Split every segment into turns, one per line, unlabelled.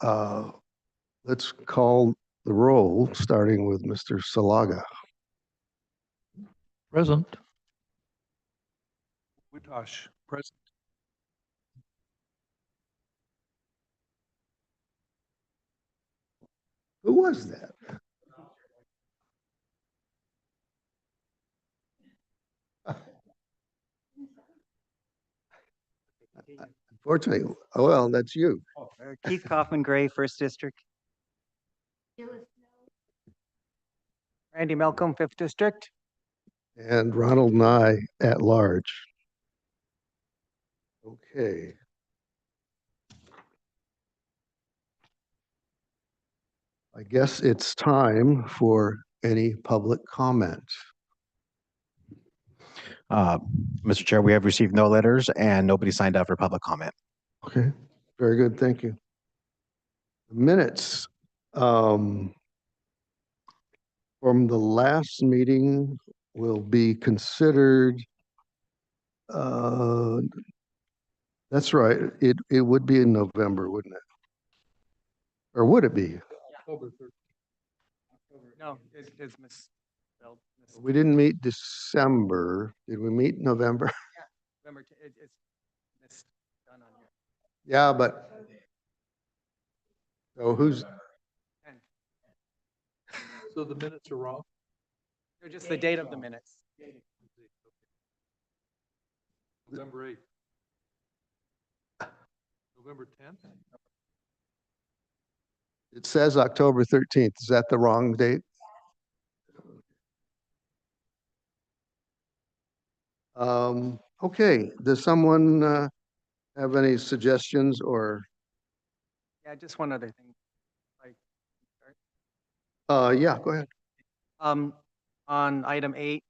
Uh, let's call the roll, starting with Mr. Salaga.
Present.
Witosh, present.
Who was that? Unfortunately, oh, well, that's you.
Keith Kaufman Gray, First District. Randy Malcolm, Fifth District.
And Ronald Nye at large. Okay. I guess it's time for any public comment.
Mr. Chair, we have received no letters and nobody signed up for public comment.
Okay, very good, thank you. Minutes from the last meeting will be considered. That's right, it would be in November, wouldn't it? Or would it be?
October 3rd.
No, it's misspelled.
We didn't meet December. Did we meet November?
November, it's misdone on here.
Yeah, but so who's?
So the minutes are wrong?
They're just the date of the minutes.
November 8th. November 10th?
It says October 13th. Is that the wrong date? Okay, does someone have any suggestions or?
Yeah, just one other thing.
Yeah, go ahead.
On item 8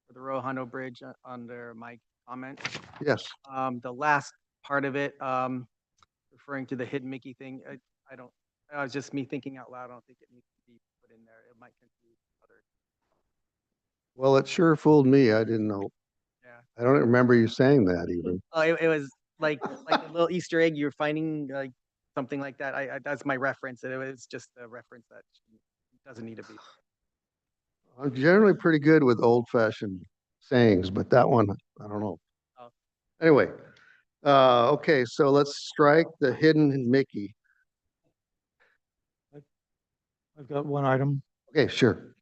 for the Rojo Bridge under my comment,
Yes.
the last part of it, referring to the hidden Mickey thing, I was just me thinking out loud. I don't think it needs to be put in there. It might confuse others.
Well, it sure fooled me. I didn't know.
Yeah.
I don't remember you saying that even.
Oh, it was like a little Easter egg you're finding, like something like that. I that's my reference. It was just a reference that doesn't need to be.
I'm generally pretty good with old-fashioned sayings, but that one, I don't know.
Oh.
Anyway, okay, so let's strike the hidden Mickey.
I've got one item.
Okay, sure.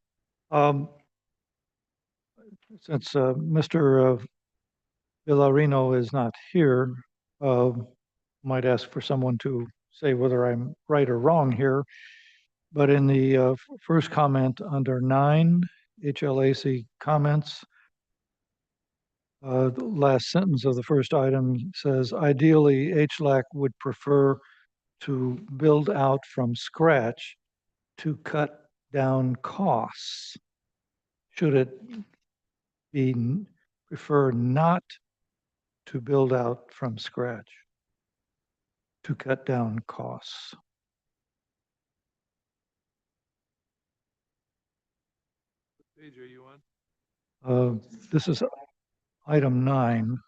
Since Mr. Villarino is not here, might ask for someone to say whether I'm right or wrong here. But in the first comment under 9, HLAC comments, the last sentence of the first item says, ideally, HLAC would prefer to build out from scratch to cut down costs. Should it be prefer not to build out from scratch to cut down costs?
What page are you on?
This is item 9.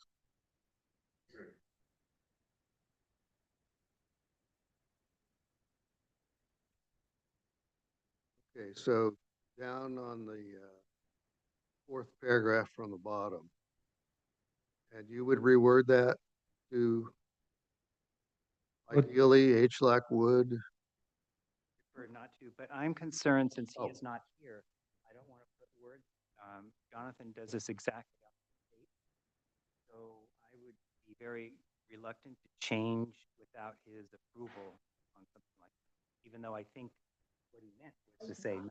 Okay, so down on the fourth paragraph from the bottom. And you would reword that to ideally HLAC would.
Prefer not to, but I'm concerned since he
Oh.
is not here. I don't want to put words. Jonathan does this exactly on the tape. So I would be very reluctant to change without his approval on something like that, even though I think what he meant was to say no.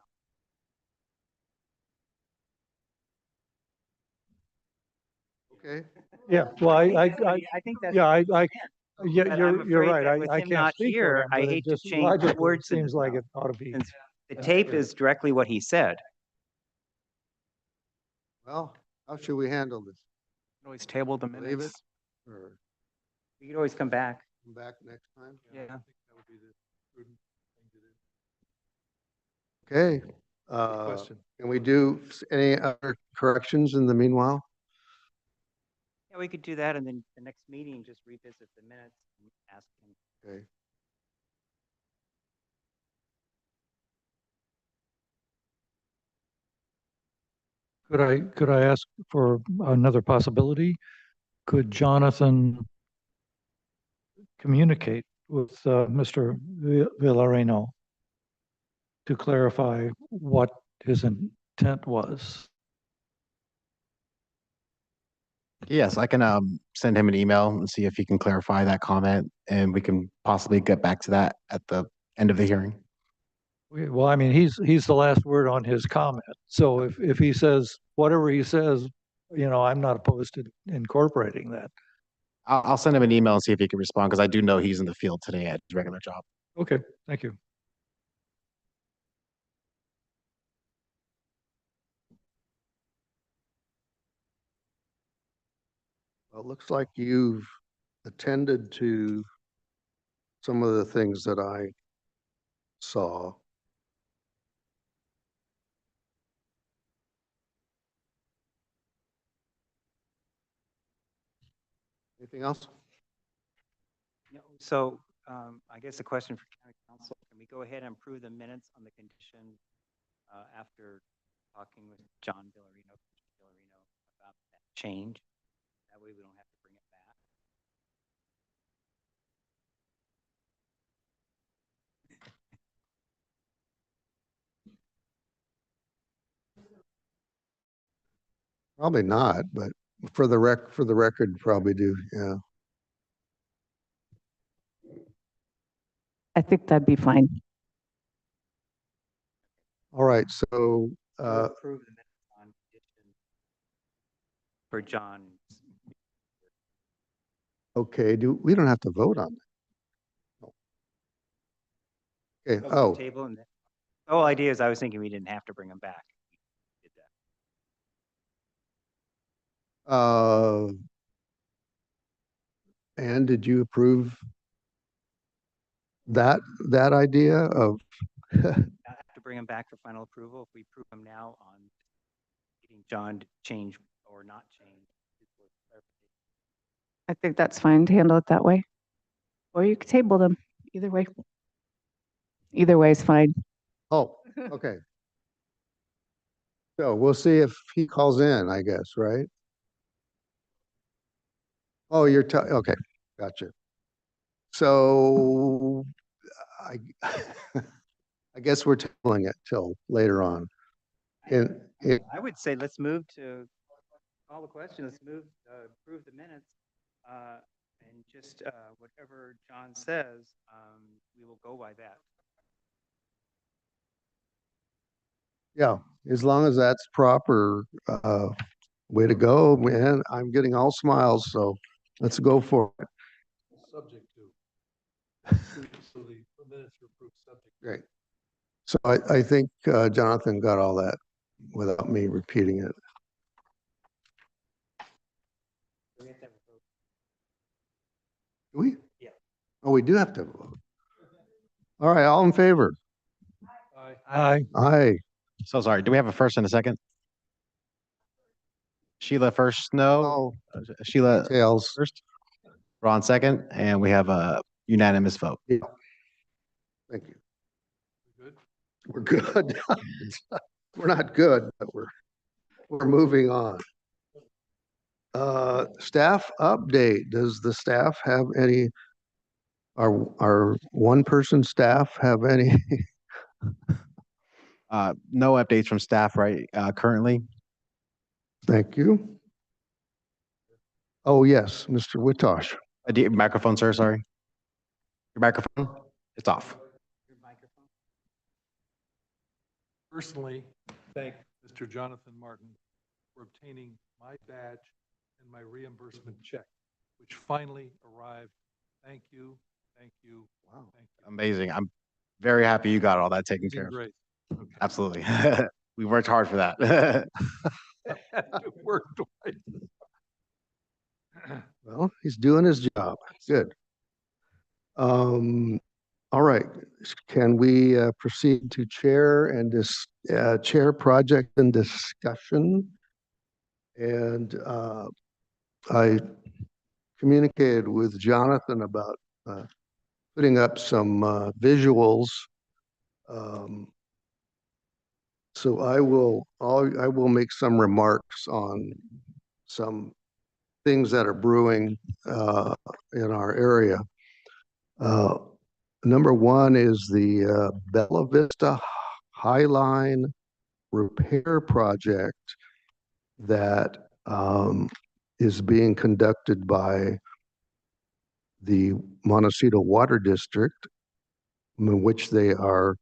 Okay.
Yeah, well, I
think that's
yeah,
But I'm
you're
afraid
right.
that with
I
him
can't
not
speak for
here,
him,
I
but it
hate to
just
change
logically
words in
seems
his
like
mouth.
it ought to be.
Since the tape is directly what he said.
Well, how should we handle this?
You can always table the
Leave
minutes.
it or
We could always come back.
come back next time?
Yeah.
I think that would be the prudent thing to do.
Okay.
Question.
Can we do any other corrections in the meanwhile?
Yeah, we could do that, and then the next meeting, just revisit the minutes and ask him.
Okay.
Could I ask for another possibility? Could Jonathan communicate with Mr. Villareno to clarify what his intent was?
Yes, I can send him an email and see if he can clarify that comment, and we can possibly get back to that at the end of the hearing.
Well, I mean, he's the last word on his comment. So if he says whatever he says, I'm not opposed to incorporating that.
I'll send him an email and see if he can respond, because I do know he's in the field today at his regular job.
Okay, thank you.
Well, it looks like you've attended to some of the things that I saw. Anything else?
No, so I guess the question for county council, can we go ahead and approve the minutes on the condition after talking with John Villarino about that change? That way we don't have to bring it back.
Probably not, but for the record, probably do, yeah.
I think that'd be fine.
All right, so,
We'll approve the minutes on condition for John.
okay, we don't have to vote on that. Okay,
Oh,
oh,
table and the whole idea is I was thinking we didn't have to bring them back. We did that.
and did you approve that idea of,
Not have to bring them back for final approval if we approve them now on getting John to change or not change.
I think that's fine to handle it that way. Or you could table them, either way. Either way is fine.
oh, okay. So we'll see if he calls in, I guess, right? Oh, okay, gotcha. So I, I guess we're tabling it till later on. And it,
I would say let's move to call the question. Let's move, approve the minutes. And just whatever John says, we will go by that.
yeah, as long as that's proper, way to go, man. I'm getting all smiles, so let's go for it.
Subject to. So the minutes are approved subject.
Great. So I think Jonathan got all that without me repeating it.
We have to have a vote.
Do we?
Yeah.
Oh, we do have to vote. All right, all in favor?
Aye.
Aye.
So sorry, do we have a first and a second? Sheila first, no?
Oh,
Sheila
tails.
first, Ron second, and we have a unanimous vote.
Yeah. Thank you.
Good.
We're good. We're not good, but we're moving on. Staff update. Does the staff have any, our one-person staff have any?
No updates from staff right currently.
Thank you. Oh, yes, Mr. Witosh.
Microphone, sir, sorry. Your microphone, it's off.
Your microphone.
Personally, thank Mr. Jonathan Martin for obtaining my badge and my reimbursement check, which finally arrived. Thank you, thank you,
Wow.
thank you.
Amazing. I'm very happy you got all that taken
You've
care
been
of.
great. Okay.
Absolutely. We worked hard for that.
It worked twice.
Well, he's doing his job. Good. All right. Can we proceed to chair and chair project and discussion? And I communicated with Jonathan about putting up some visuals So I will make some remarks on some things that are brewing in our area. Uh, Number one is the Bella Vista High Line repair project that is being conducted by the Montecito Water District, in which they are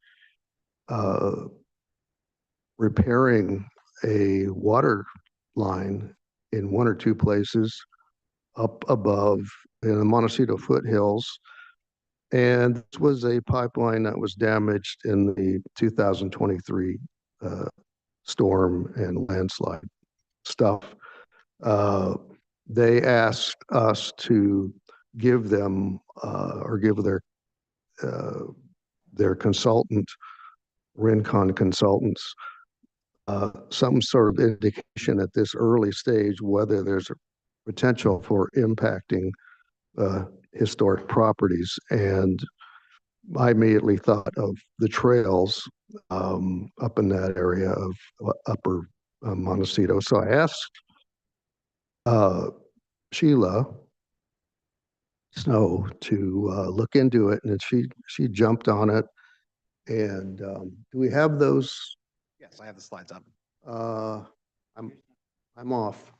repairing a water line in one or two places up above in the Montecito foothills. And this was a pipeline that was damaged in the 2023 storm and landslide stuff. They asked us to give them or give their consultant, Rincon Consultants, some sort of indication at this early stage whether there's a potential for impacting historic properties. And I immediately thought of the trails up in that area of upper Montecito. So I asked Sheila Snow to look into it, and she jumped on it. And do we have those?
Yes, I have the slides up.
I'm off.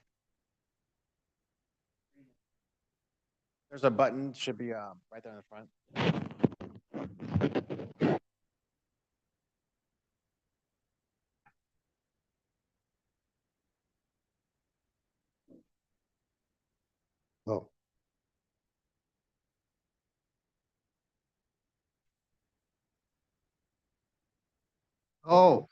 There's a button, should be right there in the front.
Oh. Oh.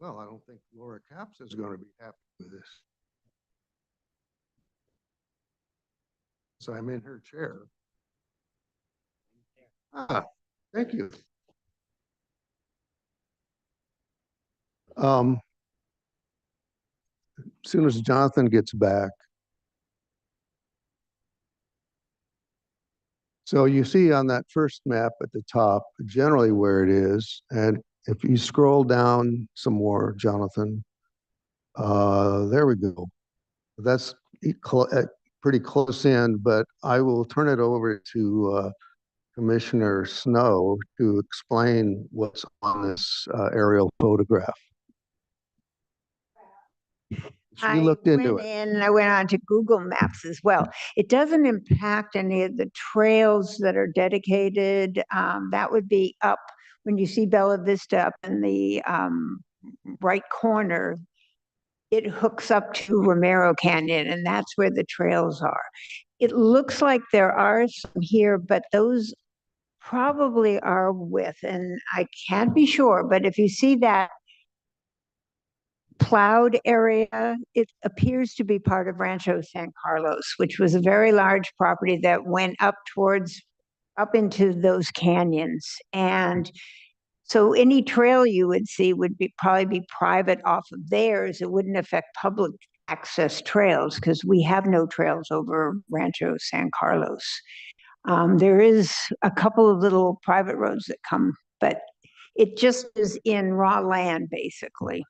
Well, I don't think Laura Capps is going to be happy with this. So I'm in her chair. Thank you. As soon as Jonathan gets back. So you see on that first map at the top, generally where it is. And if you scroll down some more, Jonathan, there we go. That's pretty close in, but I will turn it over to Commissioner Snow to explain what's on this aerial photograph. She looked into it.
And I went on to Google Maps as well. It doesn't impact any of the trails that are dedicated. That would be up when you see Bella Vista up in the right corner. It hooks up to Romero Canyon, and that's where the trails are. It looks like there are some here, but those probably are with, and I can't be sure, but if you see that plowed area, it appears to be part of Rancho San Carlos, which was a very large property that went up into those canyons. And so any trail you would see would probably be private off of theirs. It wouldn't affect public access trails because we have no trails over Rancho San Carlos. There is a couple of little private roads that come, but it just is in raw land, basically.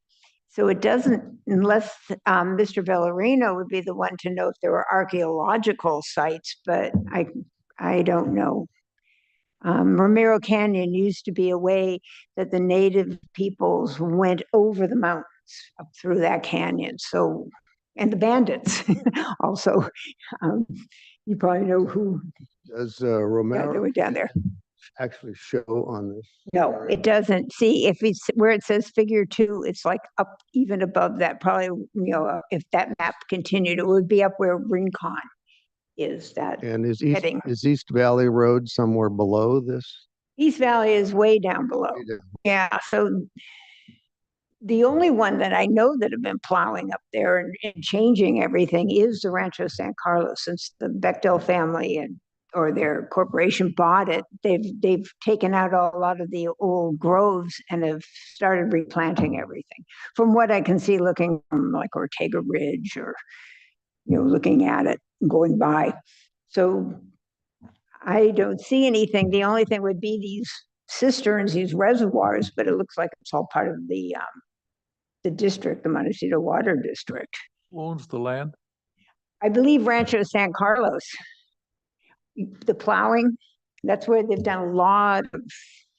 So it doesn't, unless Mr. Villarino would be the one to know if there were archaeological sites, but I don't know. Romero Canyon used to be a way that the native peoples went over the mountains up through that canyon. So, and the bandits also. You probably know who.
Does
They
Romero
were down there.
actually show on this?
No, it doesn't. See, if it's where it says figure 2, it's like up even above that. Probably, if that map continued, it would be up where Rincon is. That
And is
heading.
East Valley Road somewhere below this?
East Valley is way down below. Yeah, so the only one that I know that have been plowing up there and changing everything is the Rancho San Carlos. Since the Bechtel family or their corporation bought it, they've taken out a lot of the old groves and have started replanting everything. From what I can see, looking from like Ortega Ridge or looking at it going by. So I don't see anything. The only thing would be these cisterns, these reservoirs, but it looks like it's all part of the district, the Montecito Water District.
Who owns the land?
I believe Rancho San Carlos. The plowing, that's where they've done a lot of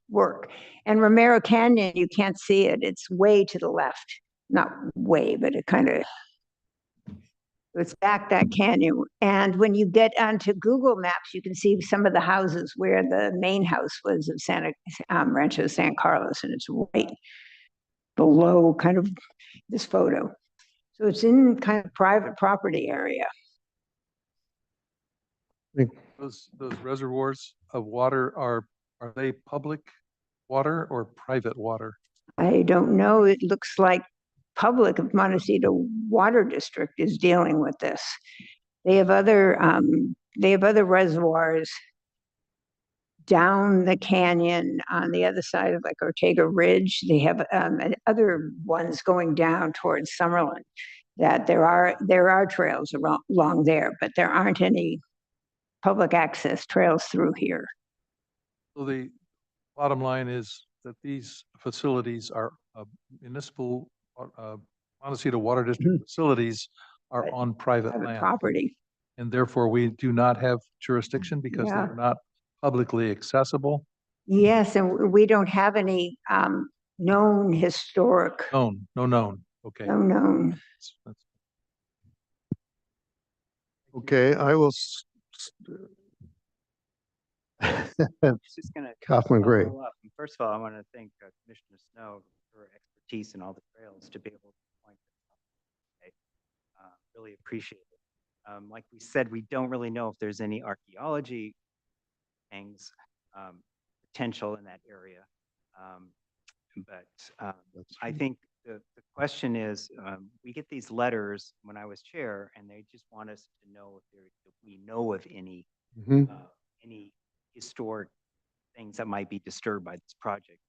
work. And Romero Canyon, you can't see it. It's way to the left. Not way, but it kind of, it's back that canyon. And when you get onto Google Maps, you can see some of the houses where the main house was of Rancho San Carlos, and it's right below kind of this photo. So it's in kind of private property area.
Those reservoirs of water are they public water or private water?
I don't know. It looks like public of Montecito Water District is dealing with this. They have other reservoirs down the canyon on the other side of like Ortega Ridge. They have other ones going down towards Summerlin. That there are trails along there, but there aren't any public access trails through here.
So the bottom line is that these facilities are municipal, Montecito Water District facilities are
Right.
on private
Private
land.
property.
And therefore we do not have jurisdiction because
Yeah.
they're not publicly accessible.
Yes, and we don't have any known historic,
Known, no known. Okay.
no known.
That's-
Okay, I will,
I was just gonna
Kaufman Gray.
follow up. And first of all, I want to thank Commissioner Snow for her expertise in all the trails to be able to point this out today. Really appreciate it. Like we said, we don't really know if there's any archaeology things, potential in that area. But I think the question is, we get these letters when I was chair, and they just want us to know if we know of any historic things that might be disturbed by this project.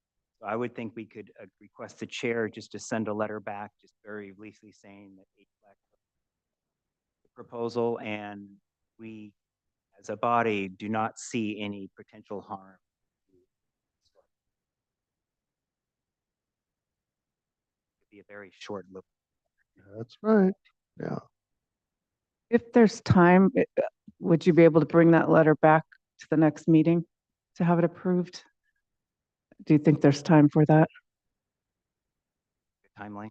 So I would think we could request the chair just to send a letter back, just very briefly saying that the proposal, and we as a body do not see any potential harm. It'd be a very short look.
That's right. Yeah.
If there's time, would you be able to bring that letter back to the next meeting to have it approved? Do you think there's time for that?
Timeline.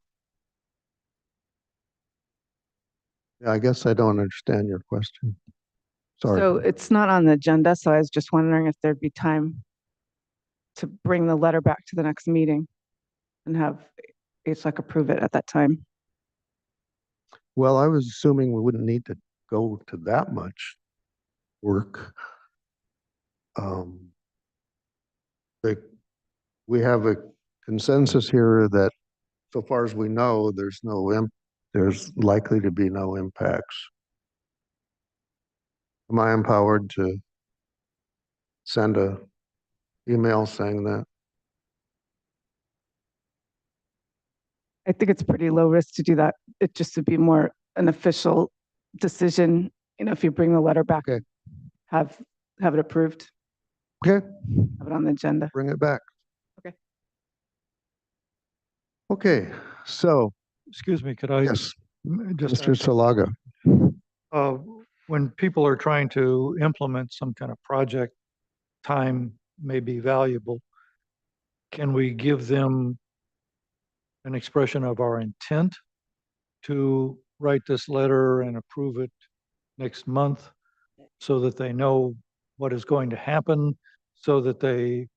Yeah, I guess I don't understand your question. Sorry.
So it's not on the agenda, so I was just wondering if there'd be time to bring the letter back to the next meeting and have HLAC approve it at that time.
Well, I was assuming we wouldn't need to go to that much work. We have a consensus here that so far as we know, there's likely to be no impacts. Am I empowered to send a email saying that?
I think it's pretty low risk to do that. It just would be more an official decision, if you bring the letter back.
Okay.
Have it approved,
Okay,
have it on the agenda.
bring it back.
Okay.
Okay, so,
Excuse me, could I
yes,
just
Mr. Salaga.
when people are trying to implement some kind of project, time may be valuable. Can we give them an expression of our intent to write this letter and approve it next month so that they know what is going to happen, so that they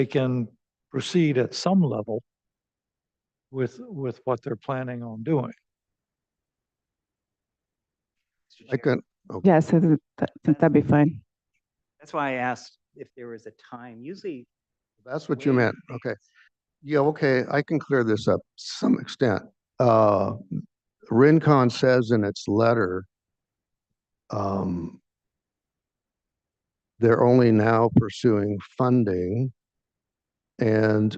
can proceed at some level with what they're planning on doing?
Mr.
I
Chair.
can,
Yeah, so think that'd be fine.
That's why I asked if there was a time. Usually,
that's what you meant. Okay. Yeah, okay, I can clear this up to some extent. Rincon says in its letter, they're only now pursuing funding. And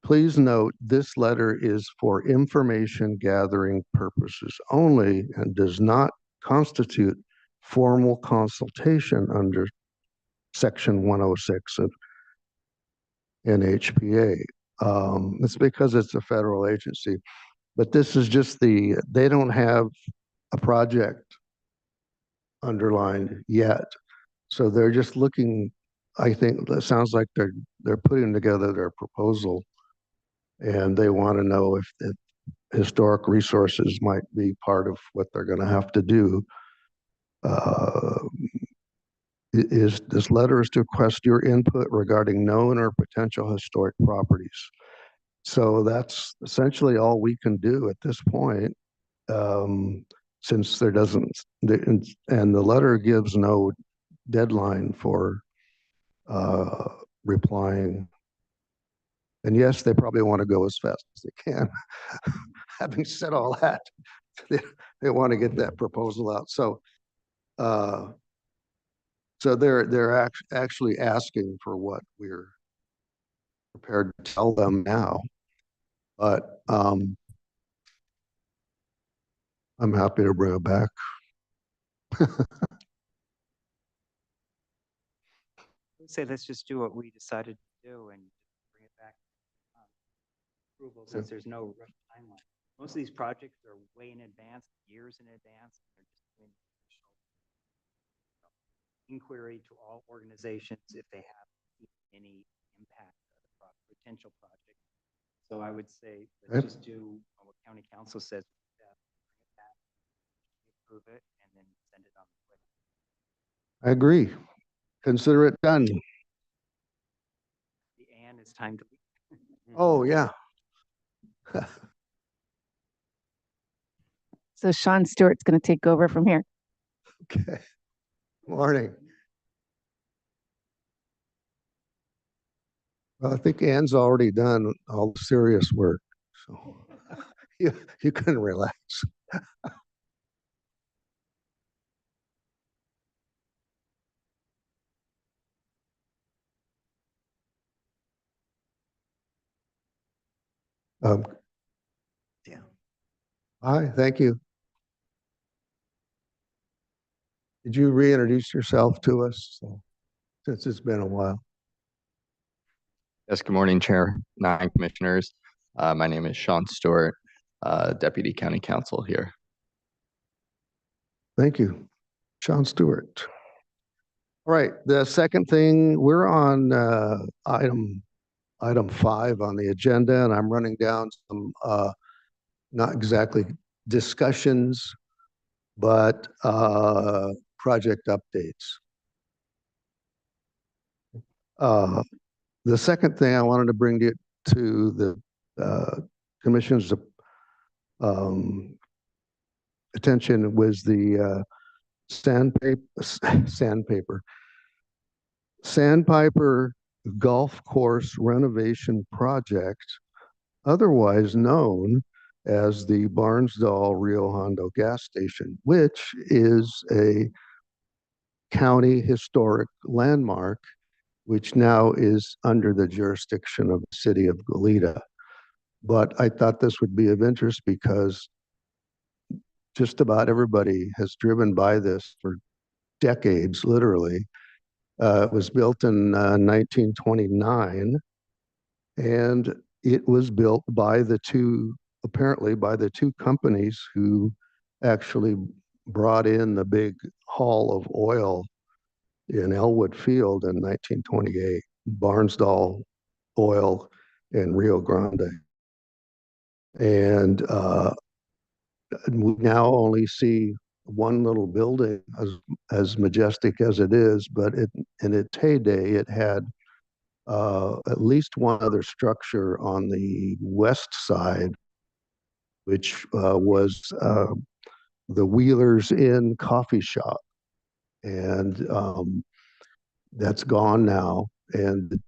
please note, this letter is for information gathering purposes only and does not constitute formal consultation under section 106 of NHPA. It's because it's a federal agency, but this is just they don't have a project underlined yet. So they're just looking, I think it sounds like they're putting together their proposal, and they want to know if historic resources might be part of what they're going to have to do. This letter is to request your input regarding known or potential historic properties. So that's essentially all we can do at this point, since there doesn't, and the letter gives no deadline for replying. And yes, they probably want to go as fast as they can. Having said all that, they want to get that proposal out. So, so they're actually asking for what we're prepared to tell them now. But I'm happy to bring it back.
Say, let's just do what we decided to do and bring it back. Approval, since there's no rough timeline. Most of these projects are way in advance, years in advance. They're just doing inquiry to all organizations if they have any impact of the potential project. So I would say, let's just do what county council says, bring it back, approve it, and then send it on the way.
I agree. Consider it done.
The and it's time to leave.
Oh, yeah.
So Sean Stewart's going to take over from here.
Okay. Morning. Well, I think Ann's already done all the serious work, so you can relax. Yeah. Hi, thank you. Did you reintroduce yourself to us, since it's been a while?
Yes, good morning, Chair, 9 Commissioners. My name is Sean Stewart, Deputy County Counsel here.
Thank you, Sean Stewart. All right, the second thing, we're on item 5 on the agenda, and I'm running down some not exactly discussions, but project updates. The second thing I wanted to bring to the Commission's attention was the Sandpiper Golf Course renovation project, otherwise known as the Barnsdall Rio Hondo gas station, which is a county historic landmark, which now is under the jurisdiction of the city of Goleta. But I thought this would be of interest because just about everybody has driven by this for decades, literally. It was built in 1929, and it was built by apparently by the two companies who actually brought in the big haul of oil in Elwood Field in 1928, Barnsdall Oil and Rio Grande. And we now only see one little building as majestic as it is, but in its heyday, it had at least one other structure on the west side, which was the Wheelers Inn coffee shop. And that's gone now. And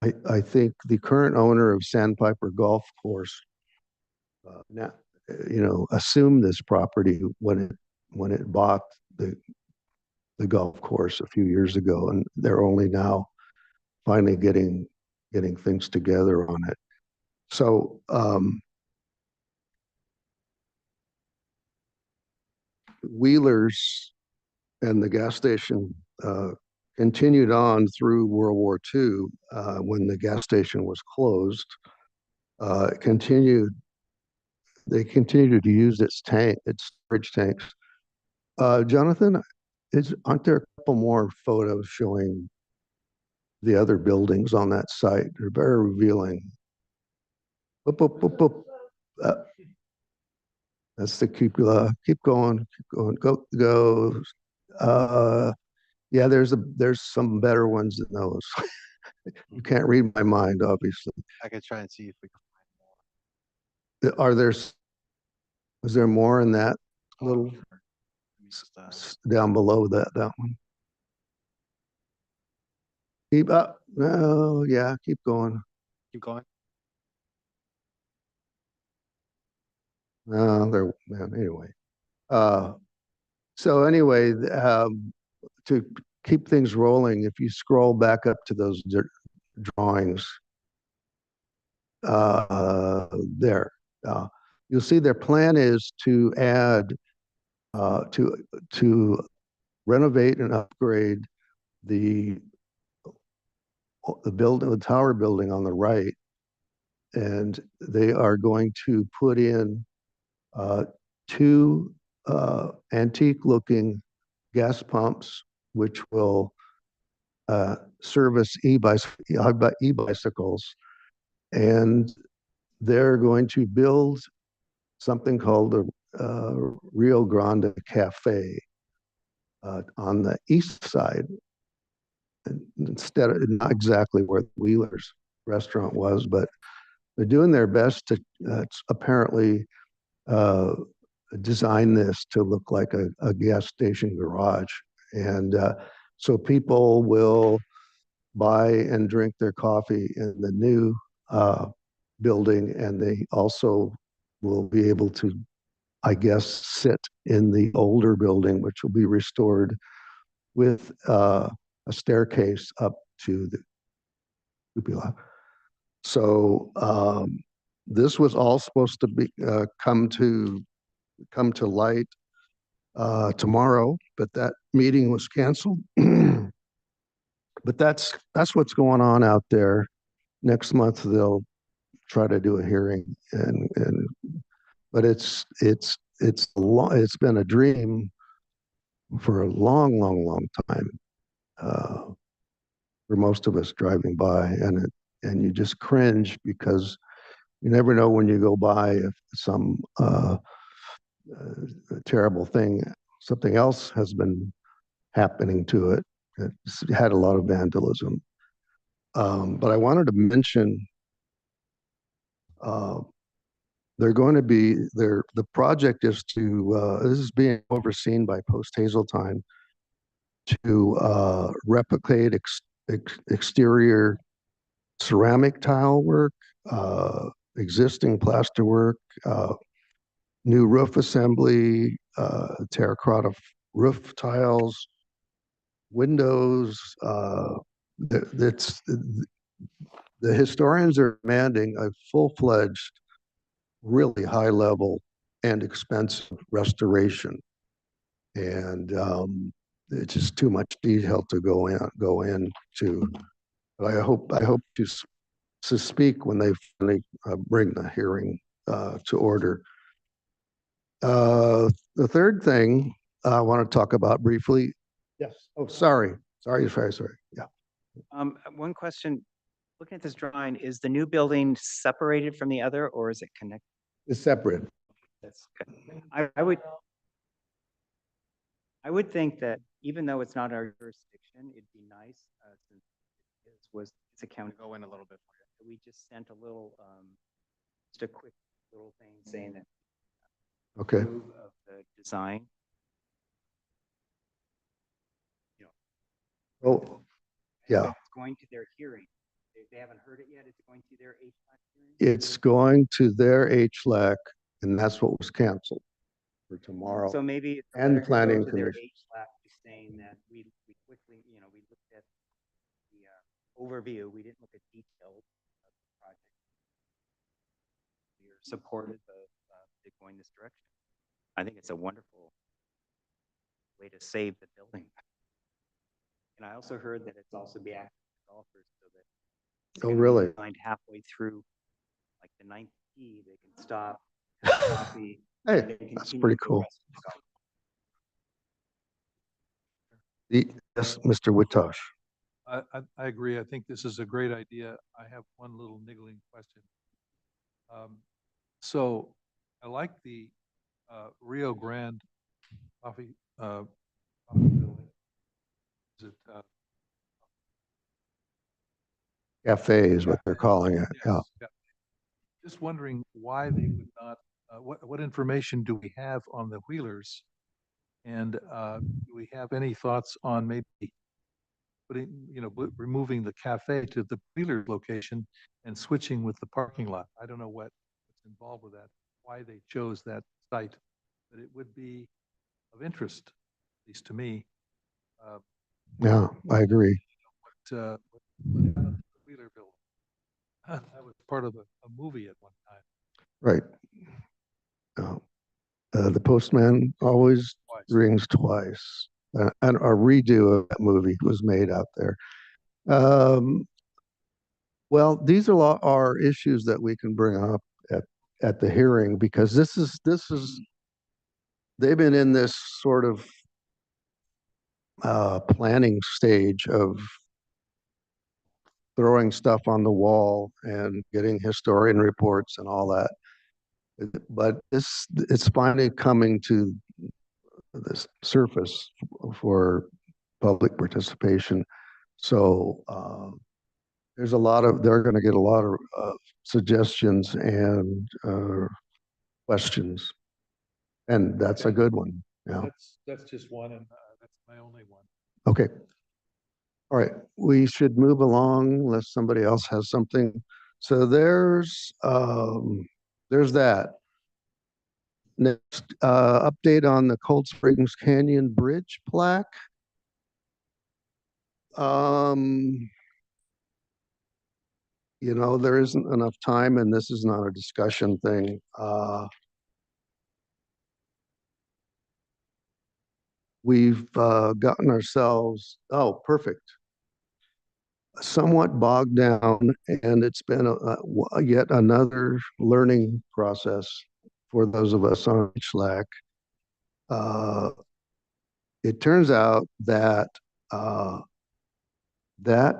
I think the current owner of Sandpiper Golf Course now, assumed this property when it bought the golf course a few years ago, and they're only now finally getting things together on it. So Wheelers and the gas station continued on through World War II when the gas station was closed. They continued to use its storage tanks. Jonathan, aren't there a couple more photos showing the other buildings on that site? They're very revealing. Boop, boop, boop, boop. That's the cupola. Keep going, go. Yeah, there's some better ones than those. You can't read my mind, obviously.
I could try and see if we can
Is there more in that little
find more.
down below that one? Keep up. No, yeah, keep going.
Keep going.
There, man, anyway. So anyway, to keep things rolling, if you scroll back up to those drawings, there, you'll see their plan is to add, to renovate and upgrade the the tower building on the right, and they are going to put in two antique-looking gas pumps, which will service e-bicycles, and they're going to build something called the Rio Grande Cafe on the east side, instead of not exactly where the Wheeler's restaurant was, but they're doing their best to apparently design this to look like a gas station garage. And so people will buy and drink their coffee in the new building, and they also will be able to, I guess, sit in the older building, which will be restored with a staircase up to the cupola. So this was all supposed to be come to light tomorrow, but that meeting was canceled. But that's what's going on out there. Next month they'll try to do a hearing, and but it's been a dream for a long time for most of us driving by, and you just cringe because you never know when you go by if some terrible thing, something else has been happening to it. It's had a lot of vandalism. But I wanted to mention they're going to be there. The project is to this is being overseen by Post Hazeltine to replicate exterior ceramic tile work, existing plaster work, new roof assembly, terracotta roof tiles, windows. That's the historians are demanding a full-fledged, really high level and expensive restoration. And it's just too much detail to go into. But I hope to speak when they finally bring the hearing to order. The third thing I want to talk about briefly. Yes. Oh, sorry. Yeah.
One question, looking at this drawing, is the new building separated from the other, or is it connected?
It's separate.
That's good. I would think that even though it's not our jurisdiction, it'd be nice, since it's a county.
Go in a little bit.
We just sent a little, just a quick little thing saying that
Okay.
approve of the design.
Oh, yeah.
It's going to their hearing. They haven't heard it yet. It's going to their HLAC hearing.
It's going to their HLAC, and that's what was canceled for tomorrow.
So maybe it's
And
better to go
planning
to their
commission.
HLAC just saying that we quickly, we looked at the overview. We didn't look at details of the project. We are supportive of it going this direction. I think it's a wonderful way to save the building. And I also heard that it's also be active for golfers so that it's
Oh,
gonna be
really?
designed halfway through, like the ninth tee, they can stop, have coffee. and
Hey,
then
that's
continue
pretty
the
cool.
rest of the golf.
Yes, Mr. Witosh.
I agree. I think this is a great idea. I have one little niggling question. So I like the Rio Grande coffee, coffee building. Is it,
Cafe is what they're calling it. Yeah.
yes, yeah. Just wondering why they would not, what information do we have on the Wheelers? And do we have any thoughts on maybe putting, removing the cafe to the Wheeler location and switching with the parking lot? I don't know what's involved with that, why they chose that site, but it would be of interest, at least to me.
Yeah, I agree.
What happened to the Wheeler building? That was part of a movie at one time.
Right. The postman always
Twice.
rings twice. And a redo of that movie was made out there. Well, these are issues that we can bring up at the hearing because this is they've been in this sort of planning stage of throwing stuff on the wall and getting historian reports and all that. But it's finally coming to the surface for public participation. So they're going to get a lot of suggestions and questions. And that's a good one. Yeah.
That's just one, and that's my only one.
Okay. All right. We should move along unless somebody else has something. So there's that. Next, update on the Cold Springs Canyon Bridge plaque. There isn't enough time, and this is not a discussion thing. We've gotten ourselves, oh, perfect, somewhat bogged down, and it's been yet another learning process for those of us on HLAC. It turns out that that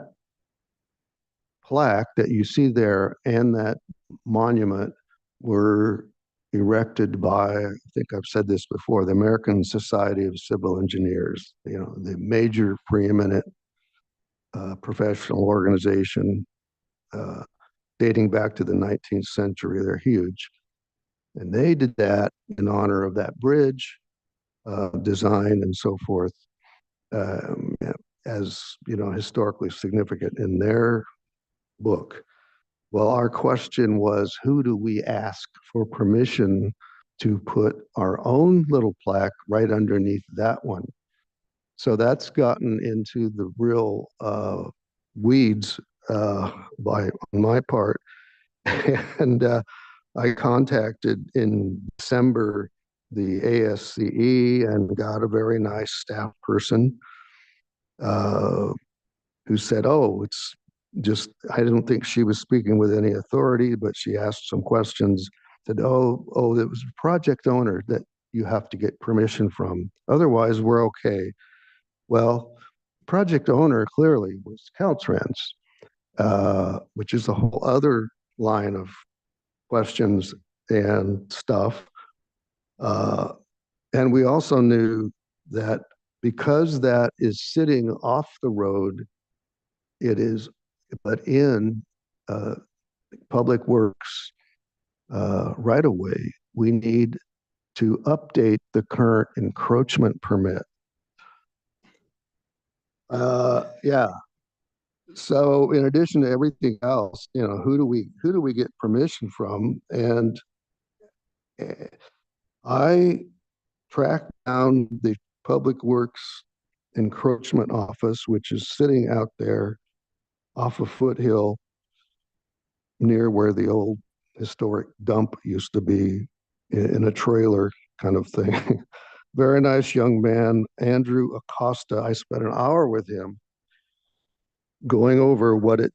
plaque that you see there and that monument were erected by, I think I've said this before, the American Society of Civil Engineers, the major preeminent professional organization dating back to the 19th century. They're huge. And they did that in honor of that bridge design and so forth, as historically significant in their book. Well, our question was, who do we ask for permission to put our own little plaque right underneath that one? So that's gotten into the real weeds on my part. And I contacted in December the ASCE and got a very nice staff person who said, oh, it's just, I don't think she was speaking with any authority, but she asked some questions, said, oh, it was a project owner that you have to get permission from. Otherwise, we're okay. Well, project owner clearly was Caltrans, which is a whole other line of questions and stuff. And we also knew that because that is sitting off the road, it is, but in Public Works right away, we need to update the current encroachment permit. Yeah. So in addition to everything else, who do we get permission from? And I tracked down the Public Works encroachment office, which is sitting out there off of Foothill near where the old historic dump used to be in a trailer kind of thing. very nice young man, Andrew Acosta. I spent an hour with him going over what it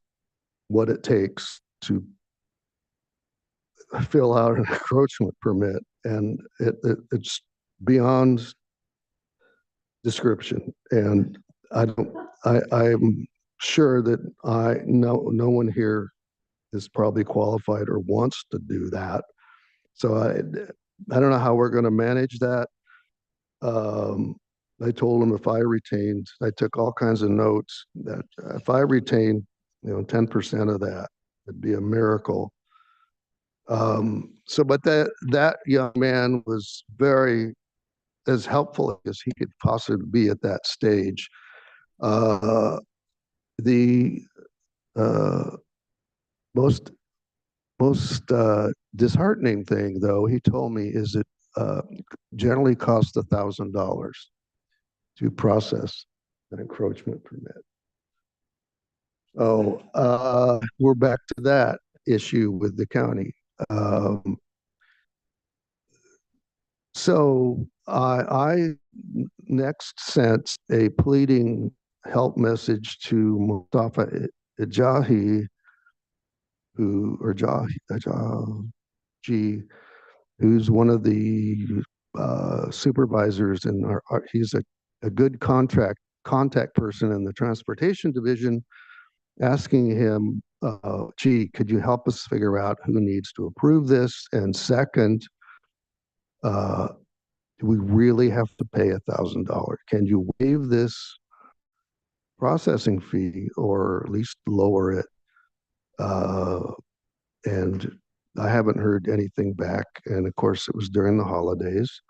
takes to fill out an encroachment permit, and it's beyond description. And I'm sure that no one here is probably qualified or wants to do that. So I don't know how we're going to manage that. I told him if I took all kinds of notes, that if I retained, 10% of that, it'd be a miracle. But that young man was very as helpful as he could possibly be at that stage. The most disheartening thing, though, he told me, is it generally costs $1,000 to process an encroachment permit. Oh, we're back to that issue with the county. So I next sent a pleading help message to Mustafa Ajahi, who's one of the supervisors in he's a good contact person in the transportation division, asking him, could you help us figure out who needs to approve this? And second, do we really have to pay $1,000? Can you waive this processing fee or at least lower it? And I haven't heard anything back. And of course, it was during the holidays.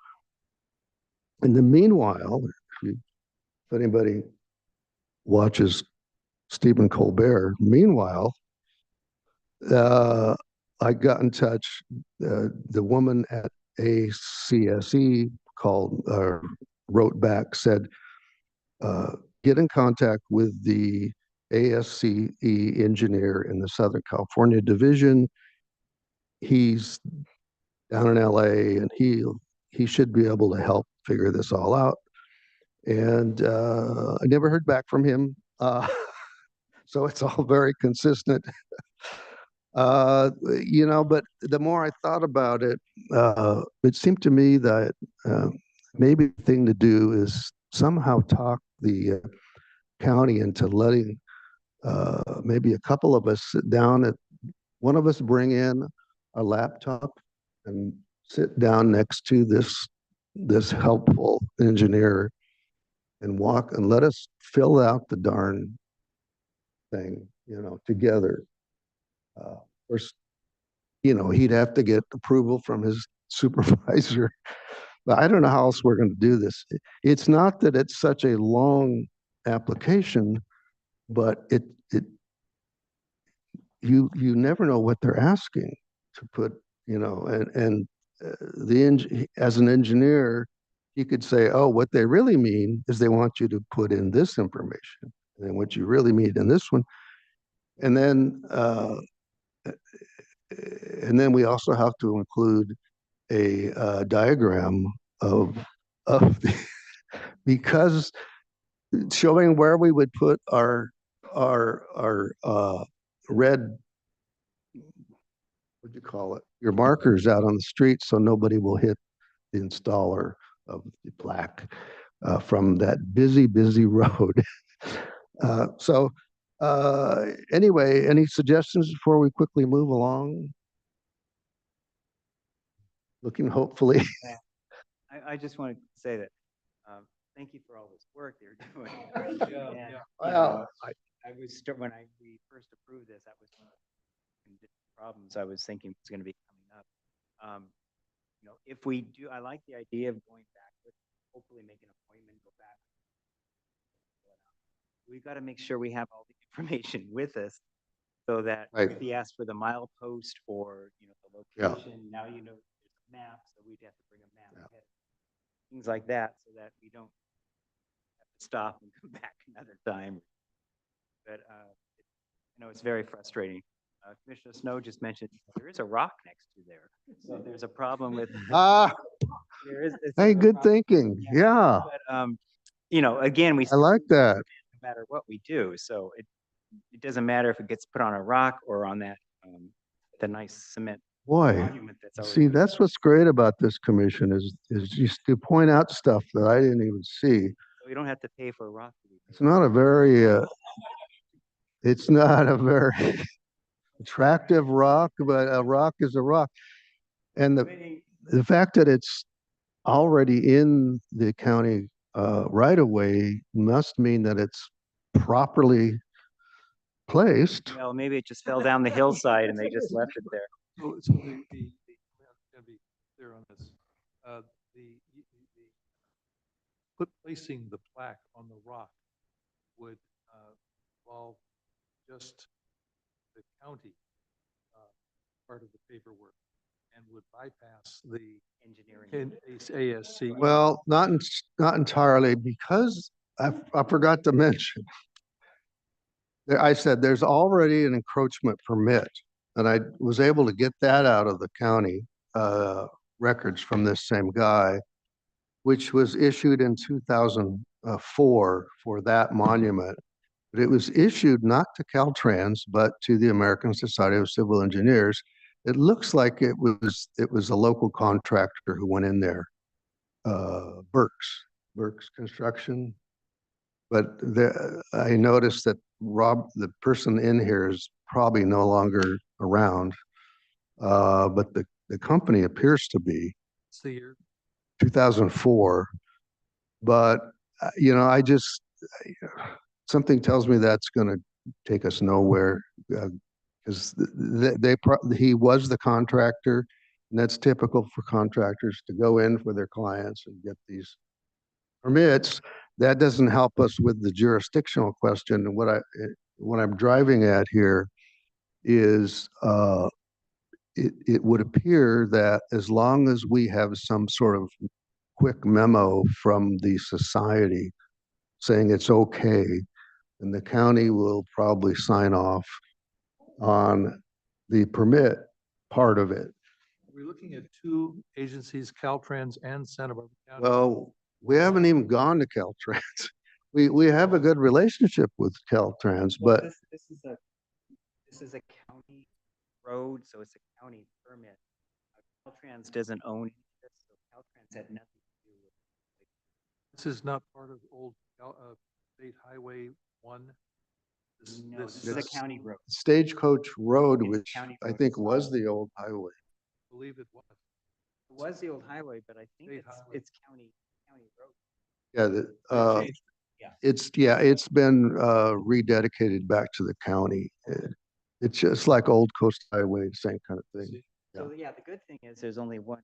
In the meanwhile, if anybody watches Stephen Colbert, meanwhile, I got in touch. The woman at ACSE wrote back, said, get in contact with the ASCE engineer in the Southern California division. He's down in LA, and he should be able to help figure this all out. And I never heard back from him. So it's all very consistent. But the more I thought about it, it seemed to me that maybe the thing to do is somehow talk the county into letting maybe a couple of us sit down one of us bring in a laptop and sit down next to this helpful engineer and let us fill out the darn thing, together. First, he'd have to get approval from his supervisor. But I don't know how else we're going to do this. It's not that it's such a long application, but you never know what they're asking to put, as an engineer, you could say, oh, what they really mean is they want you to put in this information, and then what you really mean in this one. And then we also have to include a diagram of because showing where we would put our red, what'd you call it? Your markers out on the street, so nobody will hit the installer of the plaque from that busy road. Anyway, any suggestions before we quickly move along? Looking hopefully.
I just want to say that, thank you for all this work you're doing.
Well,
When we first approved this, that was one of the problems I was thinking was going to be coming up. If we do, I like the idea of going backwards, hopefully make an appointment, go back. We've got to make sure we have all the information with us so that if he asks for the milepost or, the location, now there's a map, so we'd have to bring a map ahead. Things like that, so that we don't have to stop and come back another time. But, it's very frustrating. Commissioner Snow just mentioned, there is a rock next to there. So there's a problem with,
Ah,
there is. it's
hey,
a
good
problem.
thinking. Yeah,
But, again, we
I
still
like that.
no matter what we do. So it doesn't matter if it gets put on a rock or on that, the nice cement
Boy,
monument that's already.
see, that's what's great about this commission is just to point out stuff that I didn't even see.
So we don't have to pay for a rock.
It's not a very, it's not a very attractive rock, but a rock is a rock. And the fact that it's already in the county right of way must mean that it's properly placed.
Well, maybe it just fell down the hillside and they just left it there.
So to be clear on this, placing the plaque on the rock would involve just the county part of the paperwork and would bypass the
Engineering.
ASC.
Well, not entirely, because I forgot to mention. I said there's already an encroachment permit, and I was able to get that out of the county records from this same guy, which was issued in 2004 for that monument. But it was issued not to Caltrans, but to the American Society of Civil Engineers. It looks like it was a local contractor who went in there, Burke's Construction. But I noticed that Rob, the person in here, is probably no longer around. But the company appears to be
See your
2004. But I just something tells me that's going to take us nowhere. Because he was the contractor, and that's typical for contractors to go in for their clients and get these permits. That doesn't help us with the jurisdictional question. And what I'm driving at here is it would appear that as long as we have some sort of quick memo from the society saying it's okay, and the county will probably sign off on the permit part of it.
We're looking at two agencies, Caltrans and Santa Barbara County.
Well, we haven't even gone to Caltrans. We have a good relationship with Caltrans,
Well,
but
this is a county road, so it's a county permit. Caltrans doesn't own this, so Caltrans had nothing to do with it.
This is not part of old State Highway 1.
No, this is a county road.
Stagecoach Road,
It's
which
county
I
road.
think was the old highway.
I believe it was.
It was the old highway, but I think
State highway.
it's county road.
Yeah,
changed.
it's been rededicated back to the county. It's just like Old Coast Highway, same kind of thing.
So, yeah, the good thing is there's only one.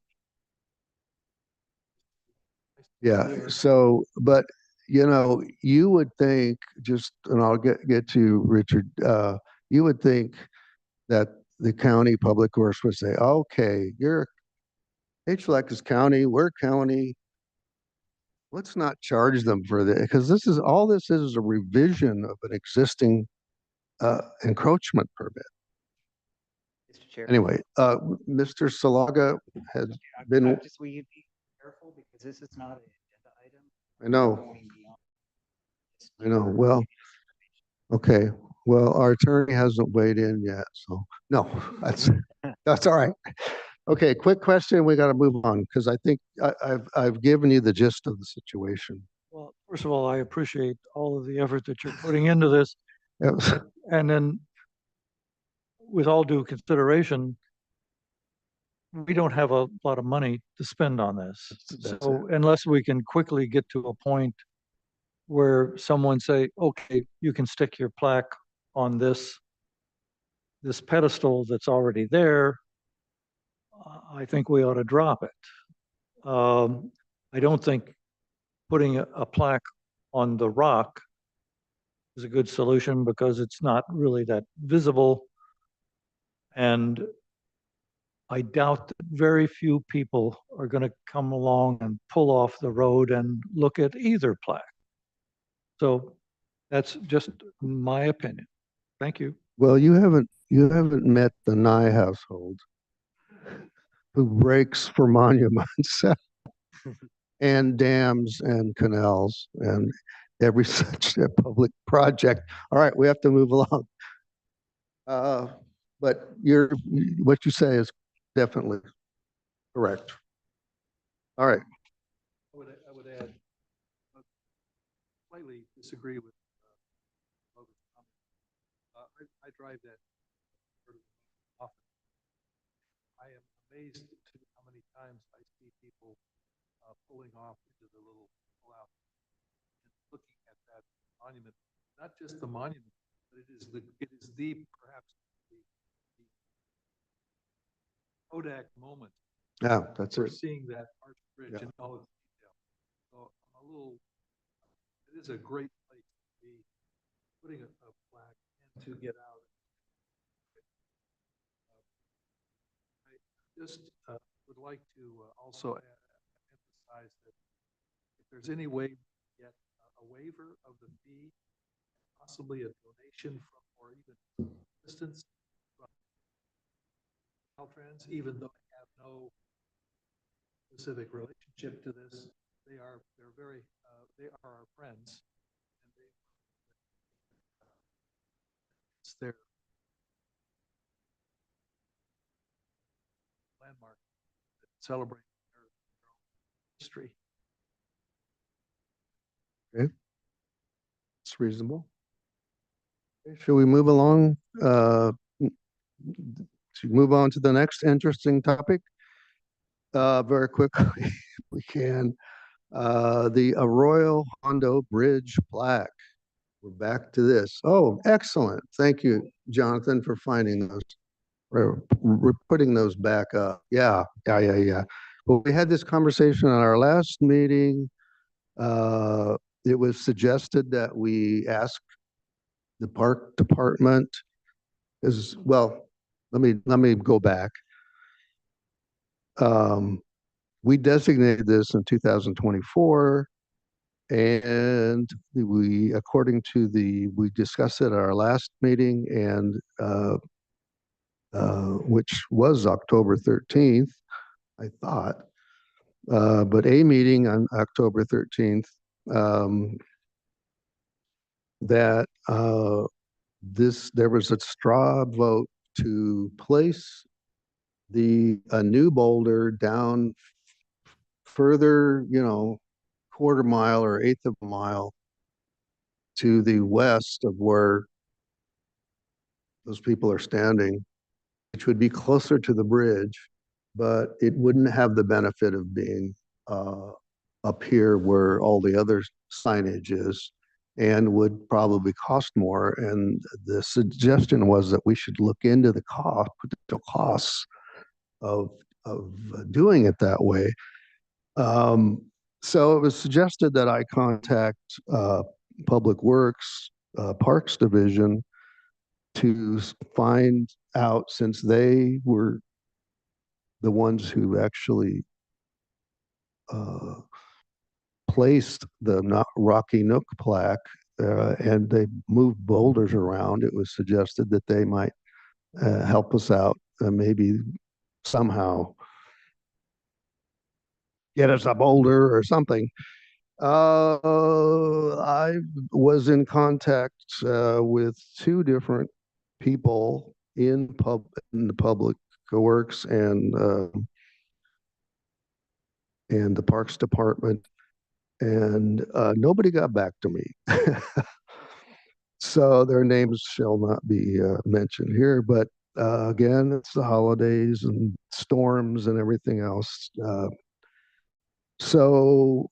Yeah, so, but, you would think and I'll get to Richard, you would think that the county public works would say, okay, HLAC is county, we're county. Let's not charge them for this, because this is a revision of an existing encroachment permit.
Mr. Chair.
Anyway, Mr. Salaga has been,
Just will you be careful because this is not an agenda item.
I know.
Going beyond this.
I know. Well, okay. Well, our attorney hasn't weighed in yet, so no, that's all right. Okay, quick question. We got to move on because I think I've given you the gist of the situation.
Well, first of all, I appreciate all of the effort that you're putting into this.
It was-
And then with all due consideration, we don't have a lot of money to spend on this.
That's
So unless we can quickly get to a point where someone say, okay, you can stick your plaque on this pedestal that's already there, I think we ought to drop it. I don't think putting a plaque on the rock is a good solution because it's not really that visible. And I doubt that very few people are going to come along and pull off the road and look at either plaque. So that's just my opinion. Thank you.
Well, you You haven't met the Nye household who breaks for monuments and dams and canals and every such a public project. All right, we have to move along. But what you say is definitely correct. All right.
I would add, slightly disagree with Logan's comment. I drive that sort of often. I am amazed to how many times I see people pulling off into the little pullout and looking at that monument. Not just the monument, but it is the perhaps the Kodak moment.
Yeah, that's
We're
it.
seeing that arch bridge
Yeah.
in all its detail. So I'm a little, it is a great place to be putting a flag and to get out. I just would like to also emphasize that if there's any way to get a waiver of the fee, possibly a donation from, or even assistance from Caltrans, even though I have no specific relationship to this, they're very, they are our friends, and it's their landmark that celebrate their own history.
It's reasonable. Okay, should we move along? To move on to the next interesting topic? Very quickly, if we can. The Arroyo Hondo Bridge plaque. We're back to this. Oh, excellent. Thank you, Jonathan, for finding those. We're putting those back up. Yeah. Well, we had this conversation on our last meeting. It was suggested that we ask the park department as well. Let me go back. We designated this in 2024, and we discussed it at our last meeting, and which was October 13th, I thought, but a meeting on October 13th, that there was a straw vote to place a new boulder down further, quarter mile or eighth of a mile to the west of where those people are standing, which would be closer to the bridge, but it wouldn't have the benefit of being up here where all the other signage is, and would probably cost more. And the suggestion was that we should look into the potential costs of doing it that way. So it was suggested that I contact Public Works, Parks Division, to find out, since they were the ones who actually placed the Rocky Nook plaque, and they moved boulders around. It was suggested that they might help us out, maybe somehow get us a boulder or something. I was in contact with two different people in the Public Works and the Parks Department, and nobody got back to me. So their names shall not be mentioned here, but again, it's the holidays and storms and everything else. So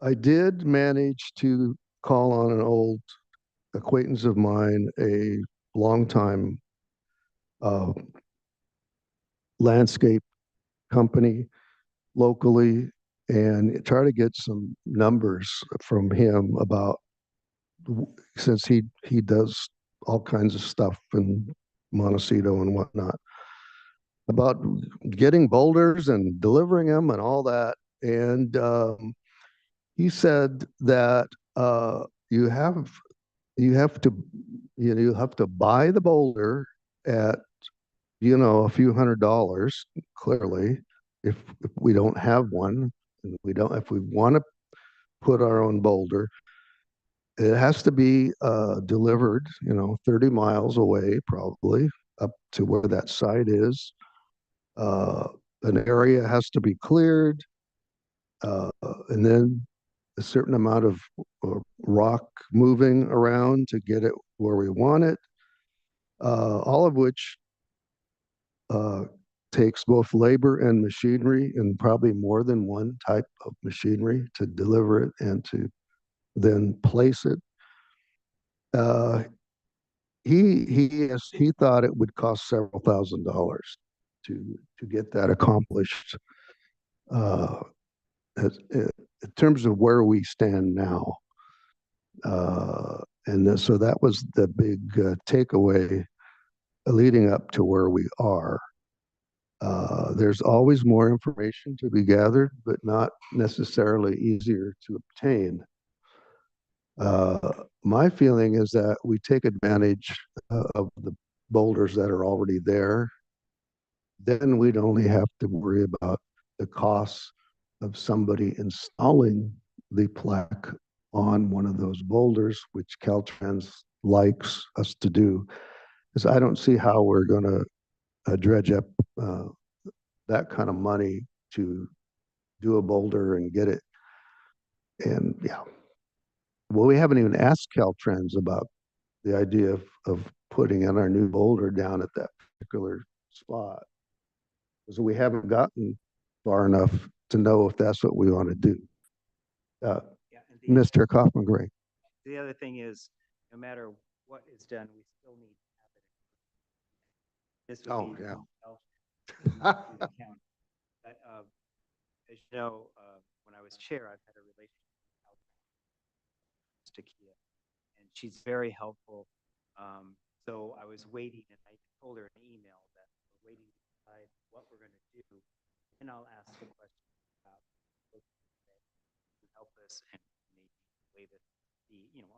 I did manage to call on an old acquaintance of mine, a longtime landscape company locally, and try to get some numbers from him about, since he does all kinds of stuff in Montecito and whatnot, about getting boulders and delivering them and all that. And he said that you have you have to, you have to buy the boulder at, a few $100s, clearly, if we don't have one, and if we want to put our own boulder, it has to be delivered, 30 miles away, probably up to where that site is. An area has to be cleared, and then a certain amount of rock moving around to get it where we want it, all of which takes both labor and machinery, and probably more than one type of machinery to deliver it and to then place it. He thought it would cost several $1,000s to get that accomplished. In terms of where we stand now, so that was the big takeaway leading up to where we are. There's always more information to be gathered, but not necessarily easier to obtain. My feeling is that we take advantage of the boulders that are already there. Then we'd only have to worry about the costs of somebody installing the plaque on one of those boulders, which Caltrans likes us to do. Because I don't see how we're going to dredge up that kind of money to do a boulder and get it. And yeah, well, we haven't even asked Caltrans about the idea of putting in our new boulder down at that particular spot, because we haven't gotten far enough to know if that's what we want to do.
Yeah, and
Mr. Kaufman Gray.
the other thing is, no matter what is done, we still need to have it. This would
Oh,
be
yeah.
to the county. But, as you know, when I was chair, I've had a relationship with Takia, and she's very helpful. So I was waiting, and I told her in an email that we're waiting to decide what we're going to do, and I'll ask the question about what to help us and maybe waive it.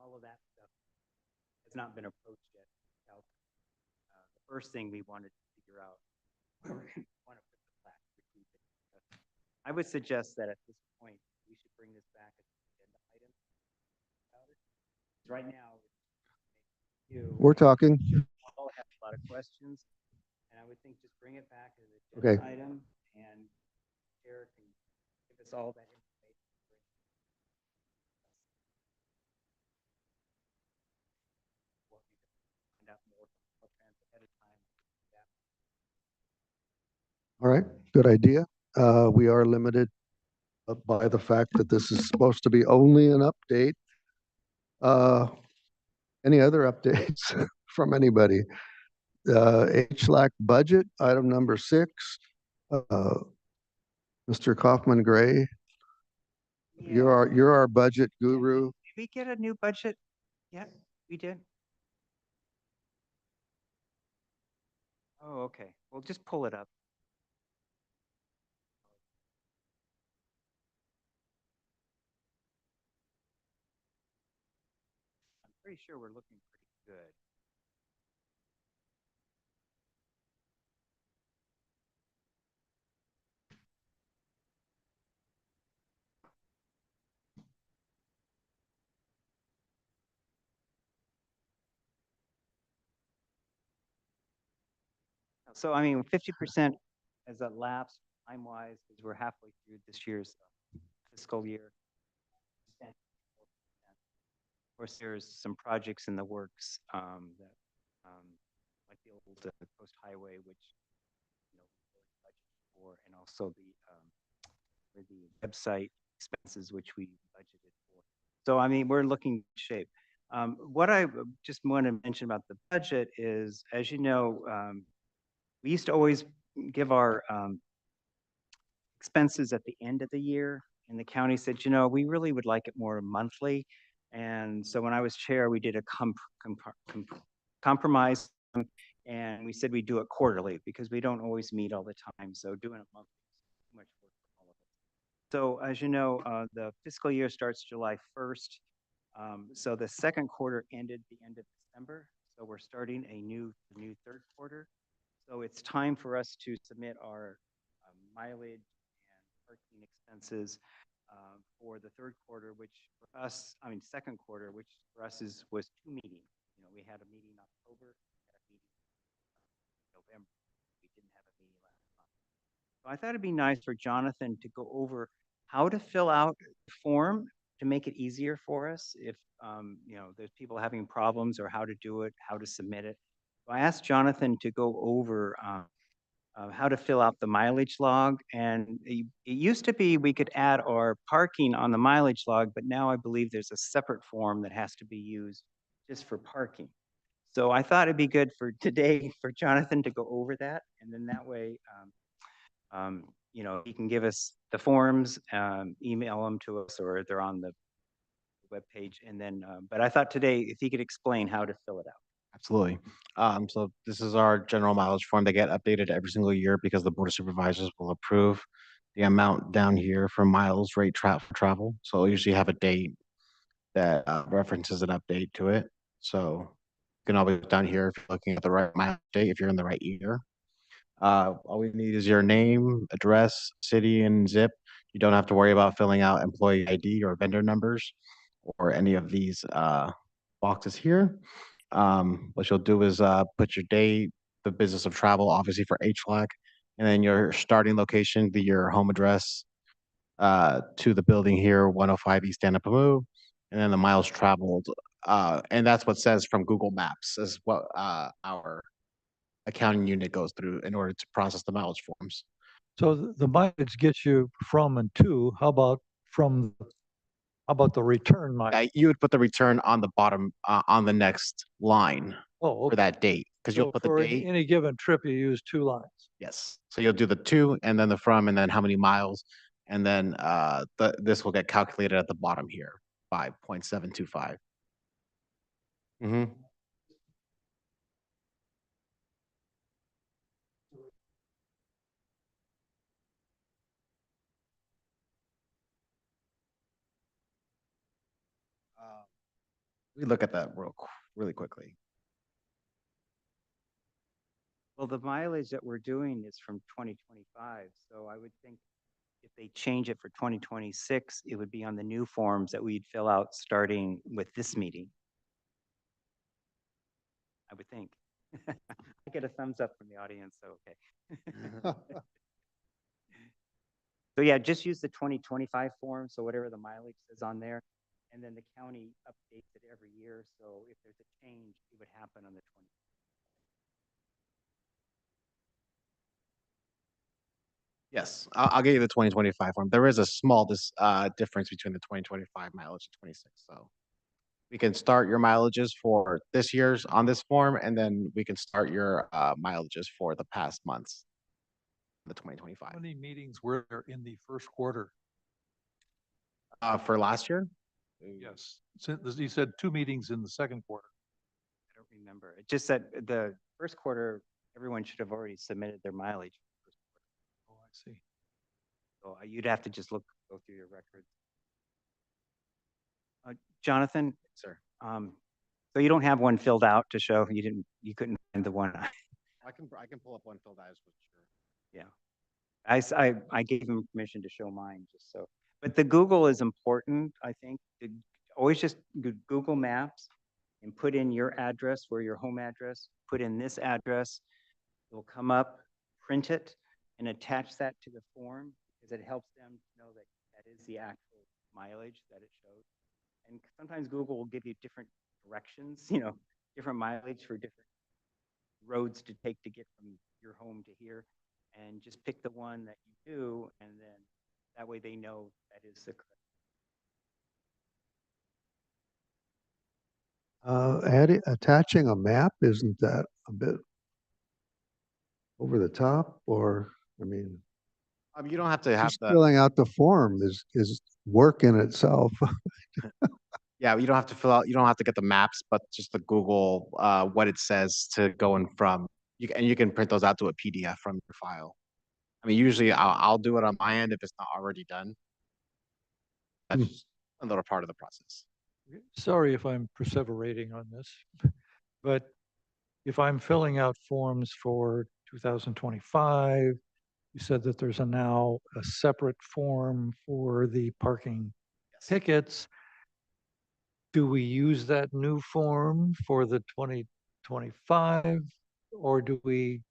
All of that stuff has not been approached yet. The first thing we wanted to figure out where we want to put the plaque. I would suggest that at this point, we should bring this back as an agenda item. Right now,
We're talking.
all have a lot of questions, and I would think just bring it back as an
Okay.
agenda item, and Chair can give us all that information. What we can find out more from Caltrans ahead of time.
All right, good idea. We are limited by the fact that this is supposed to be only an update. Any other updates from anybody? HLAC budget, item number 6. Mr. Kaufman Gray, you're our budget guru.
Did we get a new budget? Yeah, we did. Oh, okay. Well, just pull it up. I'm pretty sure we're looking pretty good. So, I mean, 50% has elapsed time-wise, because we're halfway through this year's fiscal year. Of course, there's some projects in the works that, like the old Coast Highway, which we're budgeted for, and also the website expenses, which we budgeted for. So, I mean, we're looking in shape. What I just want to mention about the budget is, as you know, we used to always give our expenses at the end of the year, and the county said, we really would like it more monthly. And so when I was chair, we did a compromise, and we said we'd do it quarterly, because we don't always meet all the time. So doing it monthly is too much work for all of us. So as you know, the fiscal year starts July 1st. So the second quarter ended the end of December, so we're starting a new third quarter. So it's time for us to submit our mileage and parking expenses for the third quarter, which for us, second quarter, which for us was 2 meetings. You know, we had a meeting in October, we had a meeting in November. We didn't have a meeting last month. So I thought it'd be nice for Jonathan to go over how to fill out the form to make it easier for us if, you know, there's people having problems or how to do it, how to submit it. So I asked Jonathan to go over how to fill out the mileage log. And it used to be we could add our parking on the mileage log, but now I believe there's a separate form that has to be used just for parking. So I thought it'd be good for today for Jonathan to go over that. And then that way, you know, he can give us the forms, email them to us, or they're on the webpage. And then, but I thought today, if he could explain how to fill it out.
Absolutely. So this is our general mileage form. They get updated every single year because the Board of Supervisors will approve the amount down here for miles rate for travel. So it'll usually have a date that references an update to it. So you can always down here if you're looking at the right mileage date, if you're in the right year. All we need is your name, address, city, and zip. You don't have to worry about filling out employee ID or vendor numbers or any of these boxes here. What you'll do is put your date, the business of travel, obviously for HLAC, and then your starting location, your home address to the building here, 105 East Anapamu, and then the miles traveled. And that's what says from Google Maps is what our accounting unit goes through in order to process the mileage forms.
So the mileage gets you from and to. How about the return mileage?
You would put the return on the bottom on the next line
Oh,
for
okay.
that date because you'll
So
put the
for
date.
any given trip, you use 2 lines.
Yes. So you'll do the to and then the from and then how many miles. And then this will get calculated at the bottom here, 5.725. Mm-hmm. We look at that really quickly.
Well, the mileage that we're doing is from 2025. So I would think if they change it for 2026, it would be on the new forms that we'd fill out starting with this meeting. I would think. I get a thumbs up from the audience, so okay. So yeah, just use the 2025 form, so whatever the mileage is on there, and then the county updates it every year, so if there's a change, it would happen on the 20.
Yes, I'll get you the 2025 form. There is a small difference between the 2025 mileage and 26. So we can start your mileages for this year's on this form, and then we can start your mileages for the past months, the 2025.
How many meetings were there in the first quarter?
For last year?
Yes, you said 2 meetings in the second quarter.
I don't remember. It just said the first quarter, everyone should have already submitted their mileage.
Oh, I see.
So you'd have to just go through your records. Jonathan,
Sir.
So you don't have one filled out to show you couldn't find the one.
I can pull up one filled out as well. Sure.
Yeah. I gave him permission to show mine just so, but the Google is important, I think. Always just Google Maps and put in your address, where your home address, put in this address. It will come up, print it, and attach that to the form because it helps them know that that is the actual mileage that it shows. And sometimes Google will give you different directions, you know, different mileage for different roads to take to get from your home to here. And just pick the one that you do, and then that way they know that is the correct.
Attaching a map, isn't that a bit over the top? Or, I mean,
You don't have to have
just filling out the form is work in itself.
Yeah, you don't have to fill out, you don't have to get the maps, but just the Google, what it says to go in from, and you can print those out to a PDF from your file. I mean, usually I'll do it on my end if it's not already done. That's just a little part of the process.
sorry if I'm perseverating on this, but if I'm filling out forms for 2025, you said that there's now a separate form for the parking tickets. Do we use that new form for the 2025? Or do we,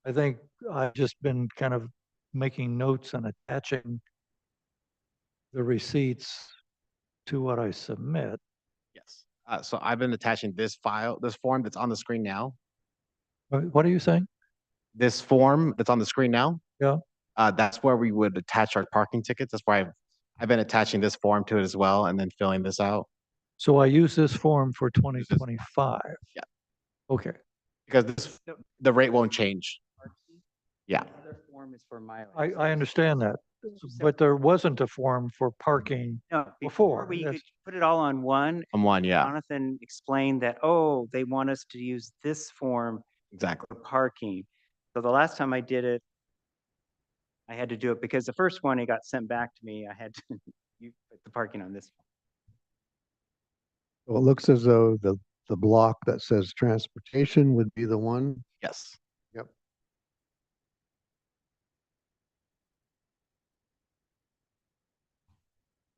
I think I've just been kind of making notes and attaching the receipts to what I submit.
Yes. So I've been attaching this form that's on the screen now.
What are you saying?
This form that's on the screen now.
Yeah.
That's where we would attach our parking tickets. That's why I've been attaching this form to it as well and then filling this out.
So I use this form for 2025.
Yeah.
Okay.
Because the rate won't change. Yeah.
The other form is for mileage.
I understand that, but there wasn't a form for parking.
No,
before,
before we
yes.
could put it all on one.
On one, yeah,
Jonathan explained that, oh, they want us to use this form
exactly.
for parking. So the last time I did it, I had to do it because the first one, it got sent back to me. I had to you put the parking on this one.
Well, it looks as though the block that says transportation would be the one.
Yes.
Yep.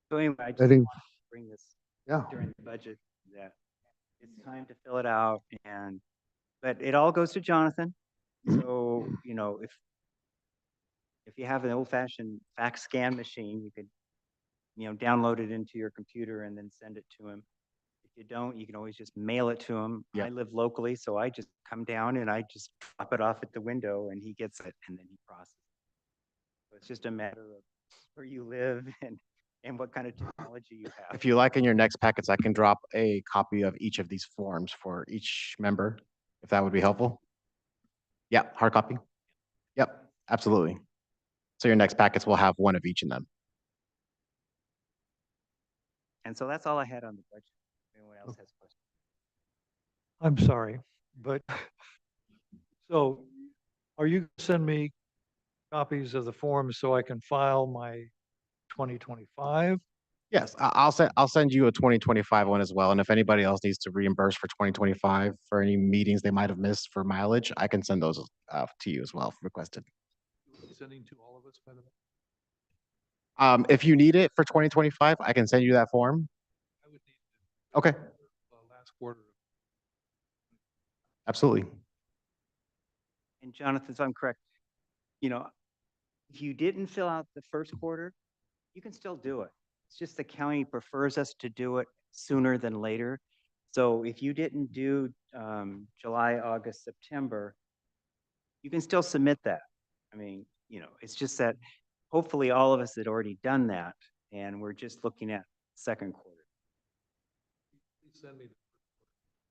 So anyway, I just
I think,
wanted to bring this
yeah,
during the budget that it's time to fill it out but it all goes to Jonathan. So, you know, if you have an old fashioned fax scan machine, you could, you know, download it into your computer and then send it to him. If you don't, you can always just mail it to him.
Yep.
I live locally, so I just come down and I just drop it off at the window and he gets it and then he processes it. So it's just a matter of where you live and what kind of technology you have.
If you like in your next packets, I can drop a copy of each of these forms for each member, if that would be helpful. Yeah, hard copy. Yep, absolutely. So your next packets will have one of each in them.
And so that's all I had on the budget. If anyone else has questions.
I'm sorry, but so are you gonna send me copies of the forms so I can file my 2025?
Yes, I'll send you a 2025 one as well. And if anybody else needs to reimburse for 2025 for any meetings they might have missed for mileage, I can send those to you as well if requested.
Sending to all of us, by the way.
If you need it for 2025, I can send you that form.
I would need
Okay,
last quarter.
absolutely.
And Jonathan, so I'm correct, you know, if you didn't fill out the first quarter, you can still do it. It's just the county prefers us to do it sooner than later. So if you didn't do July, August, September, you can still submit that. I mean, you know, it's just that hopefully all of us had already done that and we're just looking at second quarter.
Please send me.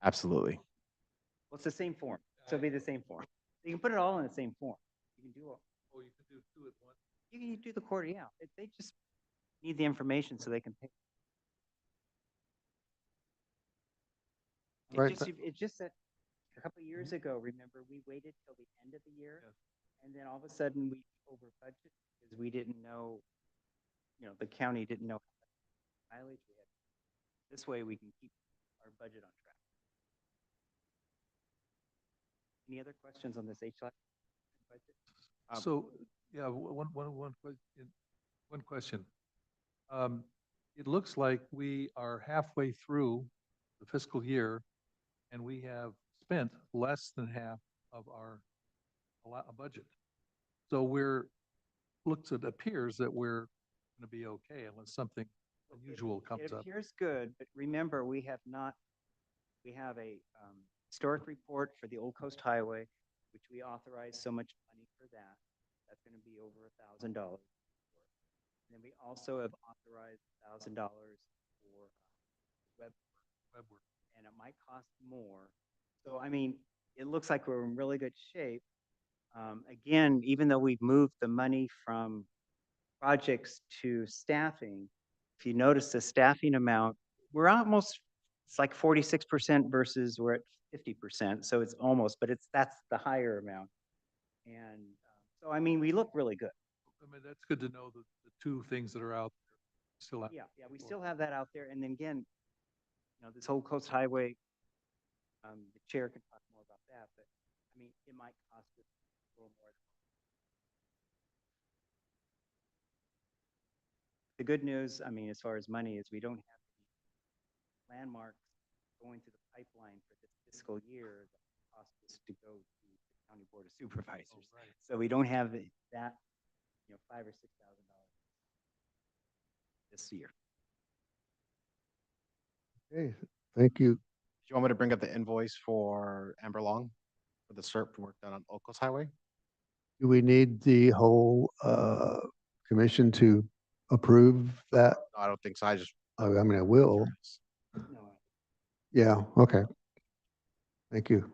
Absolutely.
Well, it's the same form. So it'll be the same form. You can put it all in the same form. You can do all.
Oh, you can do two at once.
You can do the quarter, yeah. They just need the information so they can pay.
Right,
It's just that a couple of years ago, remember, we waited till the end of the year.
Yes.
And then all of a sudden we over budget because we didn't know, you know, the county didn't know how much mileage we had. This way we can keep our budget on track. Any other questions on this HLAC budget?
So, yeah, one question. It looks like we are halfway through the fiscal year and we have spent less than half of our budget. So it appears that we're going to be okay unless something unusual comes
It
up.
appears good, but remember, we have a historic report for the Old Coast Highway, which we authorized so much money for that. That's going to be over $1,000. And then we also have authorized $1,000 for web work, and it might cost more. So, I mean, it looks like we're in really good shape. Again, even though we've moved the money from projects to staffing, if you notice the staffing amount, it's like 46% versus we're at 50%. So it's almost, but that's the higher amount. And so, I mean, we look really good.
I mean, that's good to know the two things that are out there still out.
Yeah, we still have that out there. And then again, this whole Coast Highway, the chair can talk more about that, but I mean, it might cost us a little more. The good news, I mean, as far as money is we don't have any landmarks going to the pipeline for this fiscal year that cost us to go to the county board of supervisors.
right.
So we don't have that, $5,000 or $6,000 this year.
Okay, thank you.
Do you want me to bring up the invoice for Amber Long for the CERP work done on Old Coast Highway?
Do we need the whole commission to approve that?
No, I don't think so. I just.
I mean, I will.
No,
Yeah, okay. Thank you.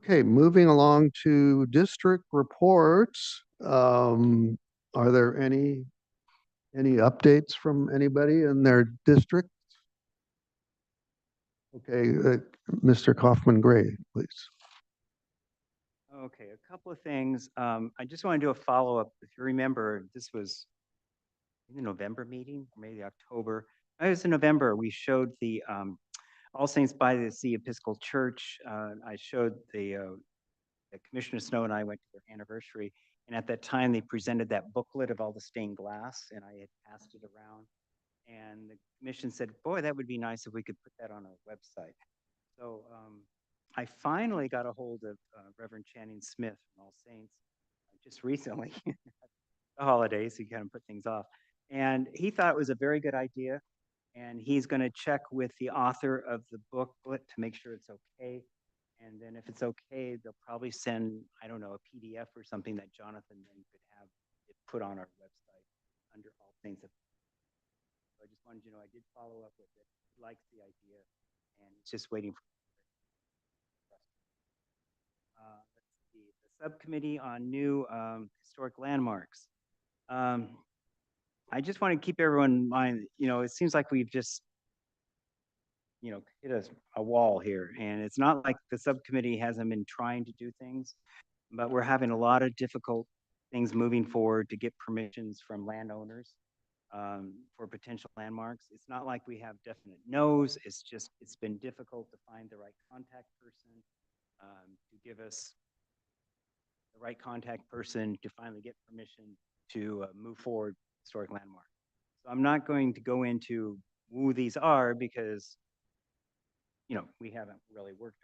Okay, moving along to district reports. Are there any updates from anybody in their district? Okay, Mr. Kaufman Gray, please.
Okay, a couple of things. I just want to do a follow-up. If you remember, this was in the November meeting, or maybe October. It was in November. We showed the All Saints by the Sea Episcopal Church. I showed the Commissioner Snow and I went to their anniversary. And at that time, they presented that booklet of all the stained glass, and I had passed it around. And the commission said, boy, that would be nice if we could put that on our website. So I finally got a hold of Reverend Channing Smith from All Saints just recently, the holidays, he kind of put things off. And he thought it was a very good idea. And he's going to check with the author of the booklet to make sure it's okay. And then if it's okay, they'll probably send, I don't know, a PDF or something that Jonathan then could have it put on our website under All Saints. So I just wanted you to know I did follow up with it. He likes the idea, and he's just waiting for. Let's see, the subcommittee on new historic landmarks. I just want to keep everyone in mind, it seems like we've just, hit a wall here. And it's not like the subcommittee hasn't been trying to do things, but we're having a lot of difficult things moving forward to get permissions from landowners for potential landmarks. It's not like we have definite no's. It's been difficult to find the right contact person to give us the right contact person to finally get permission to move forward historic landmark. So I'm not going to go into who these are because, we haven't really worked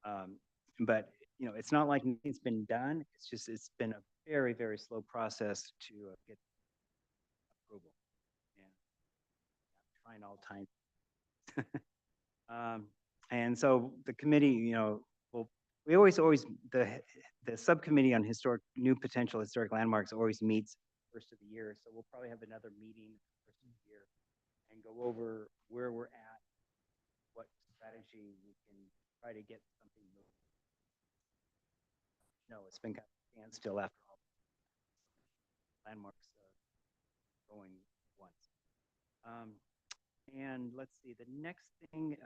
on it. But, it's not like it's been done. It's been a very, very slow process to get approval. And I'm trying all time. And so the committee, we always the subcommittee on new potential historic landmarks always meets first of the year. So we'll probably have another meeting first of the year and go over where we're at, what strategy we can try to get something moving. It's been kind of standstill after all landmarks going once. And let's see, the next thing.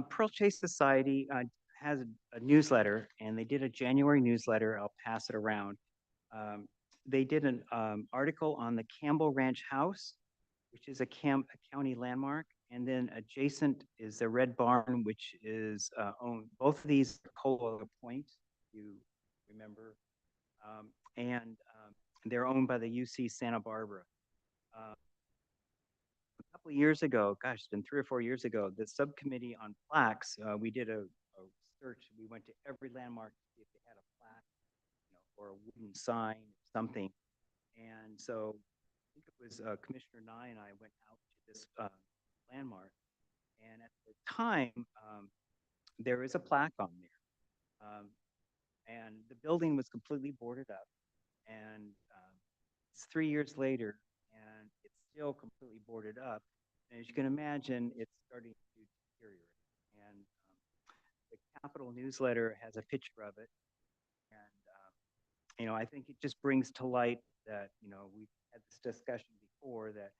Pearl Chase Society has a newsletter, and they did a January newsletter. I'll pass it around. They did an article on the Campbell Ranch House, which is a county landmark. And then adjacent is the Red Barn, which is owned, both of these Cola Point, you remember, and they're owned by the UC Santa Barbara. A couple of years ago, gosh, it's been 3 or 4 years ago, the subcommittee on plaques, we did a search. We went to every landmark to see if they had a plaque, or a wooden sign, something. And so I think it was Commissioner Nye and I went out to this landmark. And at the time, there is a plaque on there. And the building was completely boarded up. And it's 3 years later, and it's still completely boarded up. And as you can imagine, it's starting to deteriorate. And the Capitol newsletter has a picture of it. And, I think it just brings to light that, we've had this discussion before that,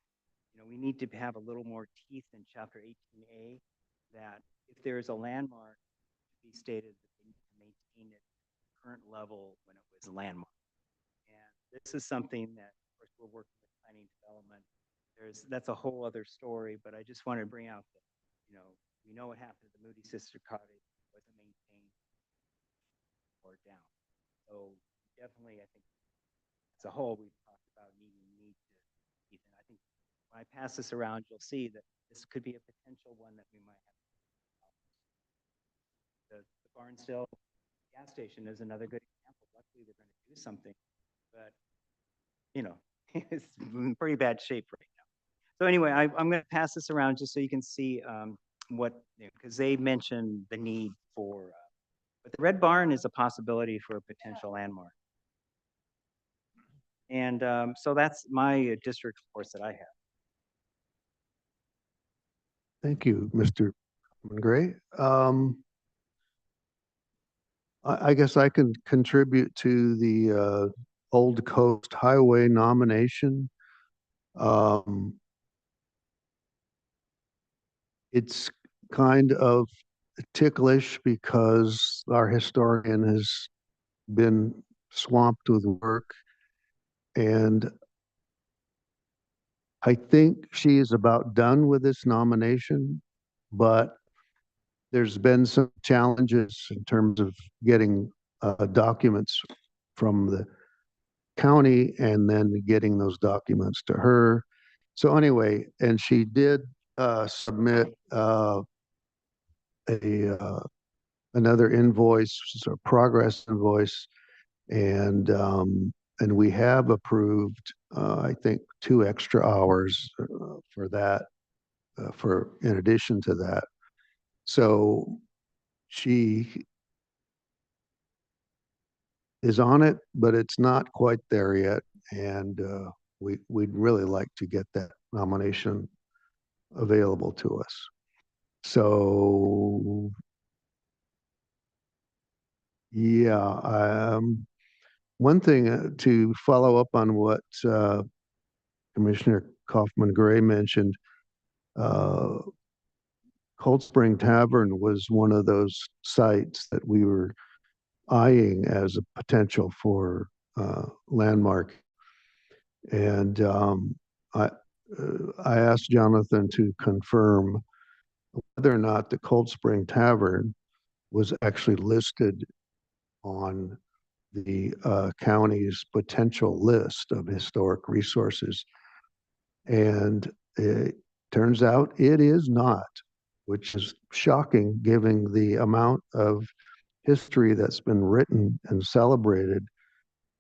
we need to have a little more teeth in Chapter 18A, that if there is a landmark, to be stated that they need to maintain it at the current level when it was a landmark. And this is something that, of course, we're working with planning development that's a whole other story, but I just wanted to bring out that, we know what happened to the Moody Sister Cottage, it wasn't maintained or down. So definitely, I think as a whole, we've talked about need to, Ethan, I think when I pass this around, you'll see that this could be a potential one that we might have. The Barnesdale gas station is another good example. Luckily, they're going to do something, but it's in pretty bad shape right now. So anyway, I'm going to pass this around just so you can see what, because they mentioned the need for, but the Red Barn is a possibility for a potential landmark. And so that's my district reports that I have.
Thank you, Mr. Gray. I guess I can contribute to the Old Coast Highway nomination. It's kind of ticklish because our historian has been swamped with work, and I think she is about done with this nomination, but there's been some challenges in terms of getting documents from the county and then getting those documents to her. So anyway, and she did submit another invoice, which is a progress invoice, and we have approved, I think, 2 extra hours for that, for in addition to that. So she is on it, but it's not quite there yet, and we'd really like to get that nomination available to us. So yeah, one thing to follow up on what Commissioner Kaufman Gray mentioned, Cold Spring Tavern was one of those sites that we were eyeing as a potential for landmark. And I asked Jonathan to confirm whether or not the Cold Spring Tavern was actually listed on the county's potential list of historic resources. And it turns out it is not, which is shocking given the amount of history that's been written and celebrated,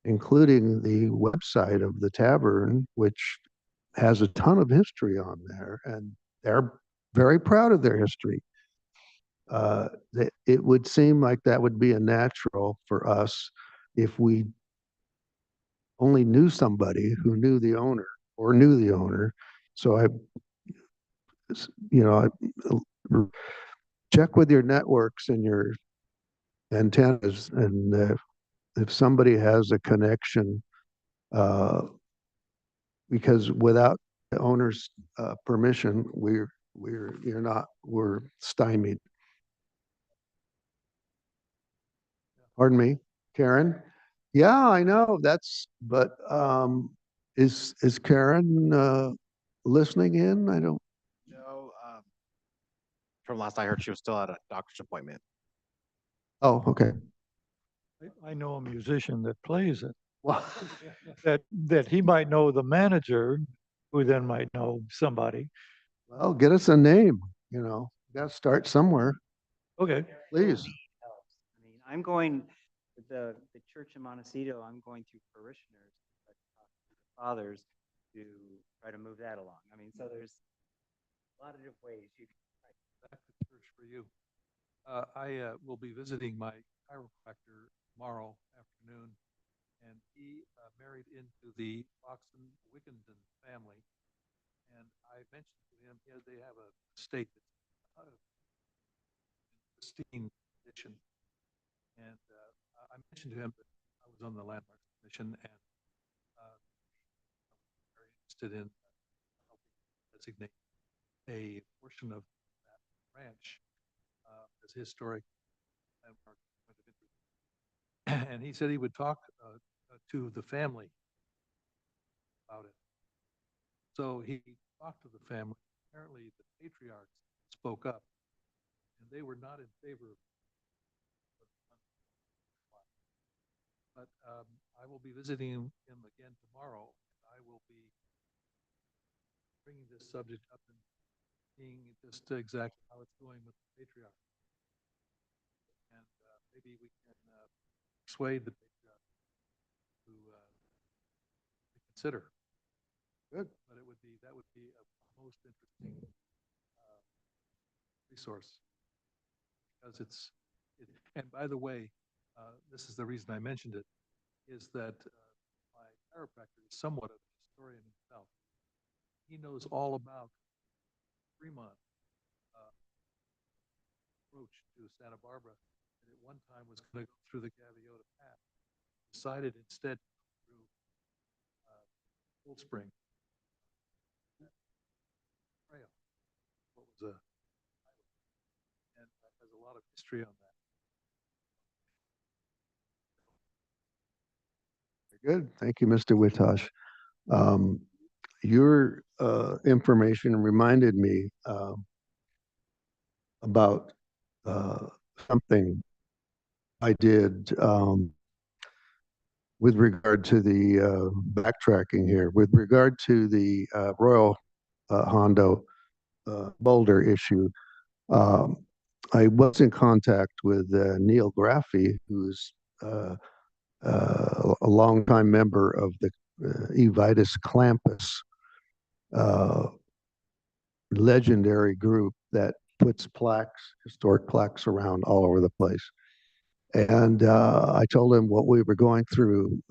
including the website of the tavern, which has a ton of history on there, and they're very proud of their history. It would seem like that would be a natural for us if we only knew somebody who knew the owner or knew the owner. So check with your networks and your antennas, and if somebody has a connection, because without the owner's permission, we're stymied. Pardon me, Karen? Yeah, I know but is Karen listening in? I don't.
No, from last I heard, she was still at a doctor's appointment.
Oh, okay.
I know a musician that plays it,
Well,
that he might know the manager, who then might know somebody.
well, get us a name, got to start somewhere,
Okay.
please.
Helps. I mean, I'm going with the church in Montecito. I'm going through parishioners, like talk to the fathers, to try to move that along. I mean, so there's a lot of different ways you can try.
Back to church for you. I will be visiting my chiropractor tomorrow afternoon, and he married into the Foxen Wickenden family. And I mentioned to him, they have a estate that's pristine condition. And I mentioned to him that I was on the Landmarks Commission, and I'm very interested in helping designate a portion of that ranch as historic landmark point of interest. And he said he would talk to the family about it. So he talked to the family. Apparently, the patriarchs spoke up, and they were not in favor of. But I will be visiting him again tomorrow. And I will be bringing this subject up and seeing just exactly how it's going with the patriarch. And maybe we can persuade the patriarch to consider.
Good.
But that would be a most interesting resource because and by the way, this is the reason I mentioned it, is that my chiropractor is somewhat of a historian himself. He knows all about Fremont approach to Santa Barbara, and at one time was going to go through the Gaviota Pass. Decided instead to go through Cold Spring Trail. What was and has a lot of history on that.
Good. Thank you, Mr. Witosh. Your information reminded me about something I did with regard to the backtracking here, with regard to the Royal Hondo Boulder issue. I was in contact with Neil Graffey, who's a longtime member of the Evitus Clampus legendary group that puts plaques, historic plaques around all over the place. And I told him what we were going through,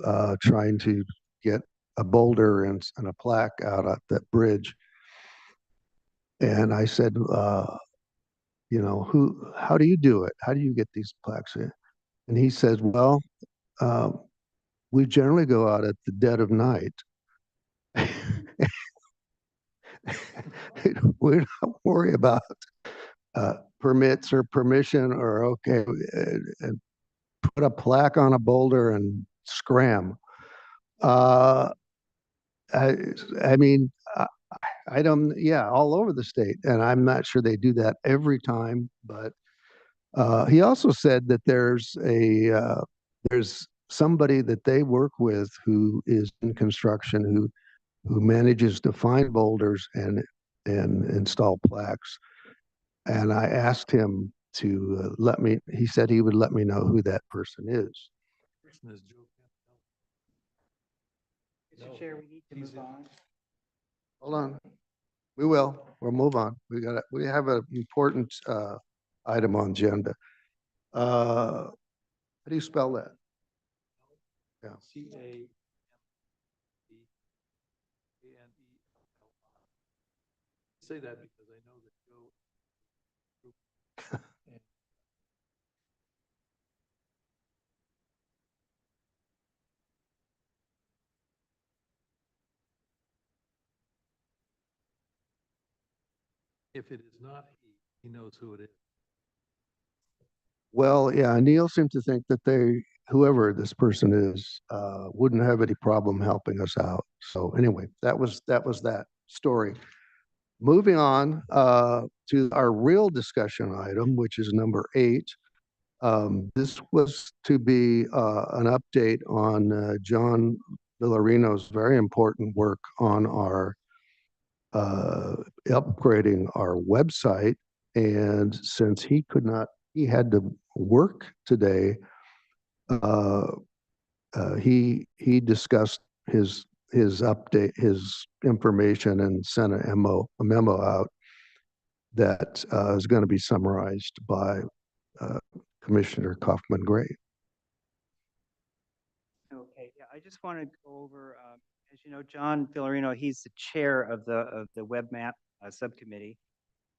trying to get a boulder and a plaque out at that bridge. And I said, you know, how do you do it? How do you get these plaques in? And he says, well, we generally go out at the dead of night. We don't worry about permits or permission or okay, and put a plaque on a boulder and scram. I mean, I don't, yeah, all over the state, and I'm not sure they do that every time. But he also said that there's somebody that they work with who is in construction who manages to find boulders and install plaques. And I asked him to let me. He said he would let me know who that person is.
The person is Joe Campbell.
Mr. Chair, we need to move on.
Hold on. We will. We'll move on. We have an important item on agenda. How do you spell that? Yeah.
CAMBANELL. Say that because I know that Joe. If it is not he knows who it is.
Well, yeah, Neil seemed to think that whoever this person is, wouldn't have any problem helping us out. So anyway, that was that story. Moving on to our real discussion item, which is number 8. This was to be an update on John Villarino's very important work on our upgrading our website. And since he had to work today, he discussed his update, his information, and sent a memo out that is going to be summarized by Commissioner Kaufman Gray.
Okay, yeah, I just want to go over, as you know, John Villarino, he's the chair of the WebMap subcommittee.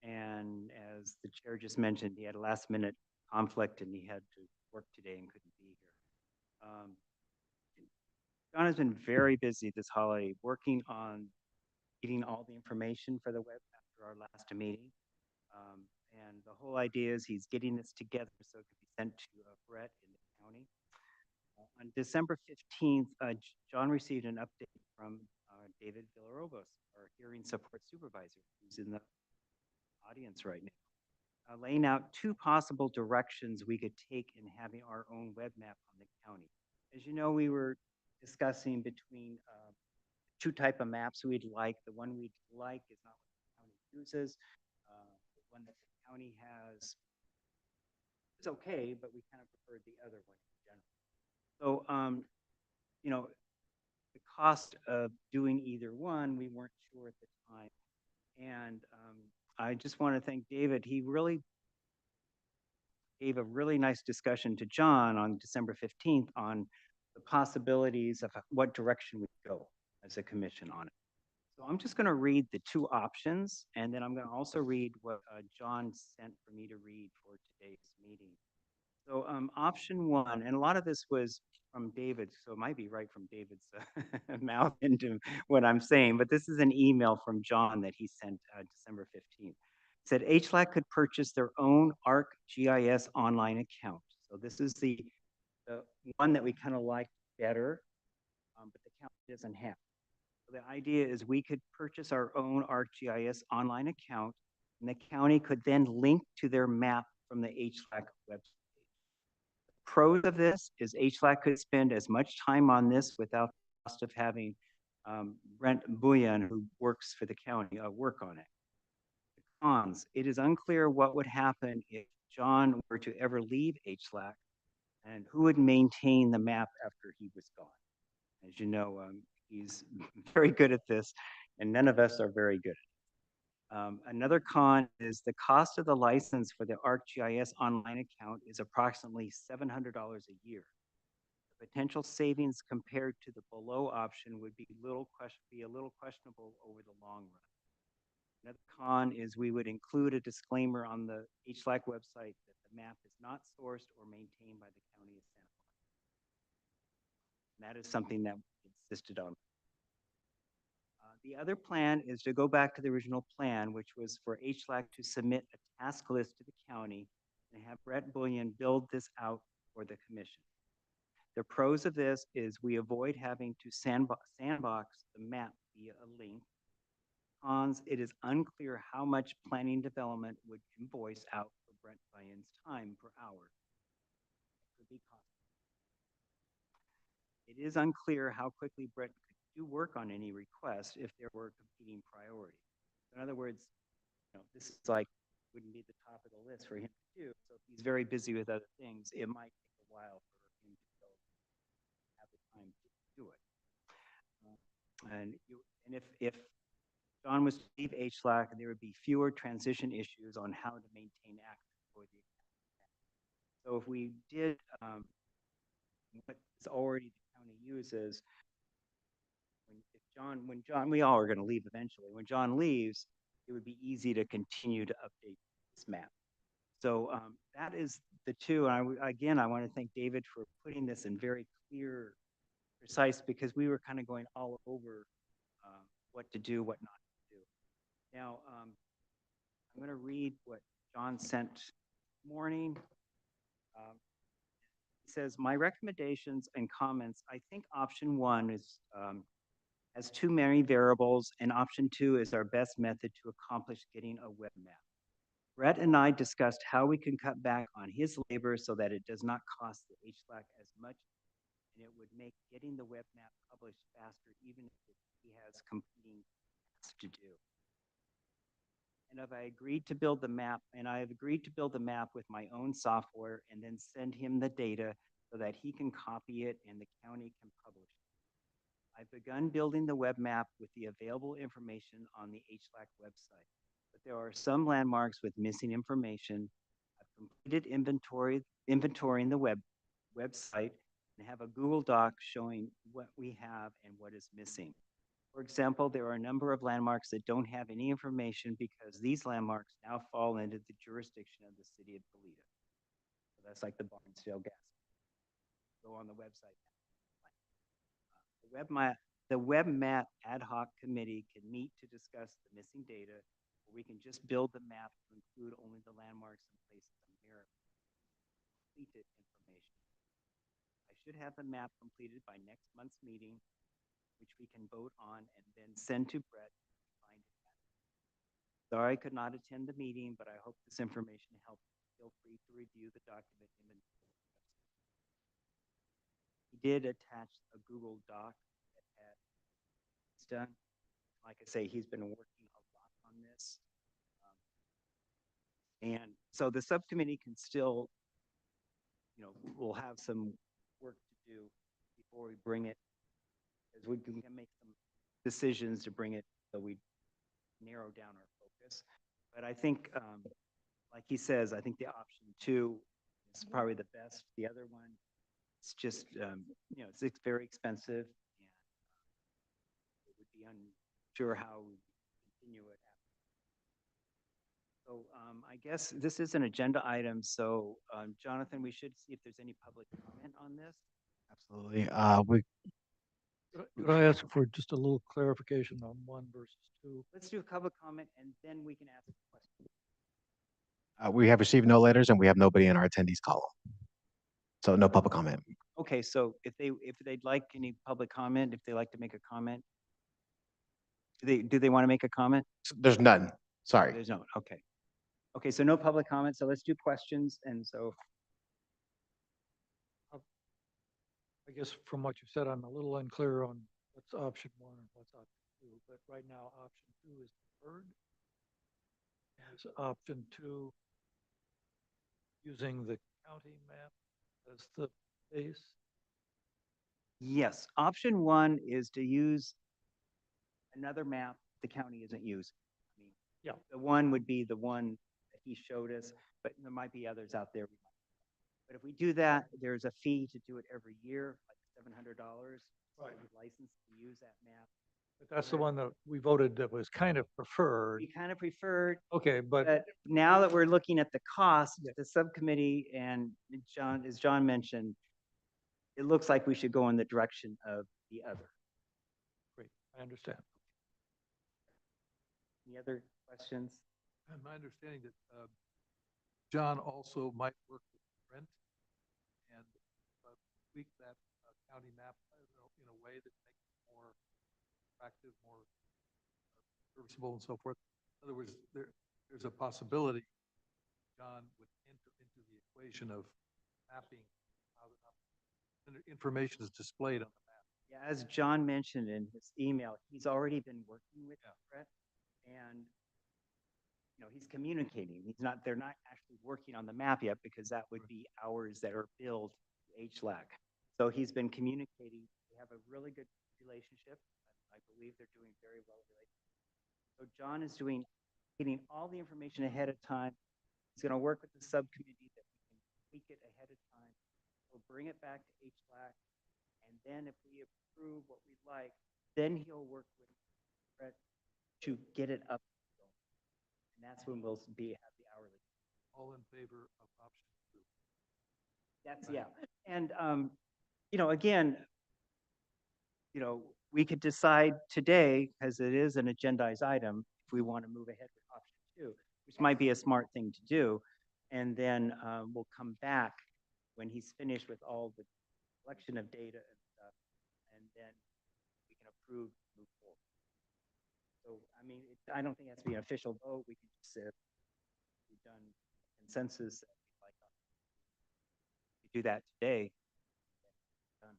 And as the chair just mentioned, he had a last minute conflict and he had to work today and couldn't be here. John has been very busy this holiday working on getting all the information for the web after our last meeting. And the whole idea is he's getting this together so it can be sent to Brett in the county. On December 15th, John received an update from David Villarobos, our hearing support supervisor, who's in the audience right now, laying out two possible directions we could take in having our own web map on the county. As you know, we were discussing between two type of maps we'd like. The one we'd like is not what the county uses. The one that the county has is okay, but we kind of prefer the other one in general. So, you know, the cost of doing either one, we weren't sure at the time. And I just want to thank David. He really gave a really nice discussion to John on December 15th on the possibilities of what direction we go as a commission on it. So I'm just going to read the two options, and then I'm going to also read what John sent for me to read for today's meeting. So option one, and a lot of this was from David, so it might be right from David's mouth into what I'm saying, but this is an email from John that he sent December 15th. It said HLAC could purchase their own ArcGIS online account. So this is the one that we kind of like better, but the county doesn't have. So the idea is we could purchase our own ArcGIS online account, and the county could then link to their map from the HLAC website. Pros of this is HLAC could spend as much time on this without the cost of having Brent Bouillon, who works for the county, work on it. The cons, it is unclear what would happen if John were to ever leave HLAC, and who would maintain the map after he was gone. As you know, he's very good at this, and none of us are very good at it. Another con is the cost of the license for the ArcGIS online account is approximately $700 a year. The potential savings compared to the below option would be a little questionable over the long run. Another con is we would include a disclaimer on the HLAC website that the map is not sourced or maintained by the county of Santa Barbara. And that is something that we insisted on. The other plan is to go back to the original plan, which was for HLAC to submit a task list to the county and have Brent Bouillon build this out for the commission. The pros of this is we avoid having to sandbox the map via a link. Cons, it is unclear how much planning development would invoice out for Brent Bouillon's time per hour. It could be costly. It is unclear how quickly Brent could do work on any request if there were competing priorities. In other words, this is like wouldn't be the top of the list for him to do. So if he's very busy with other things, it might take a while for him to have the time to do it. And if John was to leave HLAC, there would be fewer transition issues on how to maintain access for the account. So if we did what is already the county uses, when John, we all are going to leave eventually. When John leaves, it would be easy to continue to update this map. So that is the two. And I want to thank David for putting this in very clear, precise, because we were kind of going all over what to do, what not to do. Now, I'm going to read what John sent this morning. He says, my recommendations and comments, I think option one is has too many variables, and option two is our best method to accomplish getting a web map. Brett and I discussed how we can cut back on his labor so that it does not cost the HLAC as much, and it would make getting the web map published faster, even if he has competing tasks to do. And if I agreed to build the map, and I have agreed to build the map with my own software and then send him the data so that he can copy it and the county can publish it. I've begun building the web map with the available information on the HLAC website, but there are some landmarks with missing information. I've completed inventorying the website and have a Google Doc showing what we have and what is missing. For example, there are a number of landmarks that don't have any information because these landmarks now fall into the jurisdiction of the city of Toledo. So that's like the Barnesdale gas. Go on the website. The web map ad hoc committee can meet to discuss the missing data, or we can just build the map to include only the landmarks and places of merit. Completed information. I should have the map completed by next month's meeting. which we can vote on and then send to Brett. Sorry I could not attend the meeting, but I hope this information helped. Feel free to review the document. He did attach a Google Doc that had it's done. Like I say, he's been working a lot on this. And so the subcommittee can still, we'll have some work to do before we bring it, as we can make some decisions to bring it so we narrow down our focus. But I think, like he says, I think the option 2 is probably the best. The other one, it's just, it's very expensive, and it would be unsure how we continue it. So I guess this is an agenda item. So Jonathan, we should see if there's any public comment on this.
Absolutely.
Could I ask for just a little clarification on 1 versus 2?
Let's do a public comment and then we can ask a question.
We have received no letters and we have nobody in our attendees column. So no public comment.
Okay, so if they'd like any public comment, if they like to make a comment, do they want to make a comment?
There's none. Sorry.
There's no, okay. Okay, so no public comment, so let's do questions, and so,
I guess from what you said, I'm a little unclear on what's option 1 and what's option 2, but right now, option 2 is preferred. Is option 2 using the county map as the base?
yes, option 1 is to use another map the county isn't using. I mean,
Yeah.
the one would be the one that he showed us, but there might be others out there. But if we do that, there's a fee to do it every year, like $700.
Right.
License to use that map.
But that's the one that we voted that was kind of preferred.
We kind of preferred,
Okay, but
but now that we're looking at the cost,
Yeah.
the subcommittee and John, as John mentioned, it looks like we should go in the direction of the other.
great, I understand.
Any other questions?
And my understanding that John also might work with Brent and tweak that county map in a way that makes it more attractive, more serviceable and so forth. In other words, there's a possibility John would enter into the equation of mapping how the information is displayed on the map.
Yeah, as John mentioned in his email, he's already been working with Brett, and he's communicating. They're not actually working on the map yet because that would be hours that are billed to HLAC. So he's been communicating. We have a really good relationship. I believe they're doing very well. So John is getting all the information ahead of time. He's going to work with the subcommittee that we can tweak it ahead of time. We'll bring it back to HLAC, and then if we approve what we like, then he'll work with Brett to get it up. And that's when we'll have the hourly.
All in favor of option 2?
That's, yeah. And, again, we could decide today, because it is an agendized item, if we want to move ahead with option 2, which might be a smart thing to do. And then we'll come back when he's finished with all the collection of data and stuff, and then we can approve, move forward. So, I mean, I don't think it has to be an official vote. We can just say we've done consensus. Like, we do that today. Done.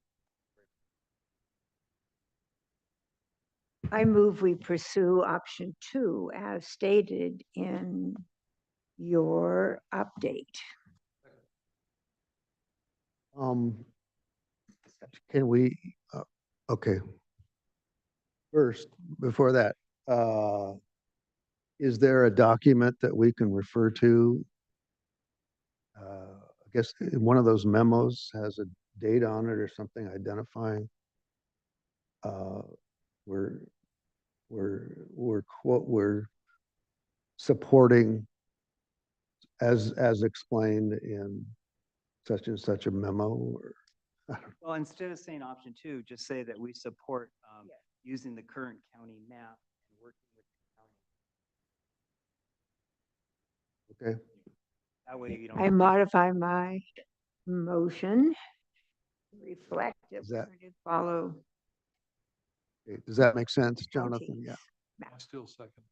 I move we pursue option 2 as stated in your update.
Can we, okay. First, before that, is there a document that we can refer to? I guess one of those memos has a date on it or something identifying. We're supporting as explained in such and such a memo, or
Well, instead of saying option 2, just say that we support using the current county map and working with the county.
okay.
That way you
I
don't.
modify my motion, reflect that
Is
we're
that-
going to follow
Okay, does that make sense, Jonathan?
14th.
Yeah.
I still second.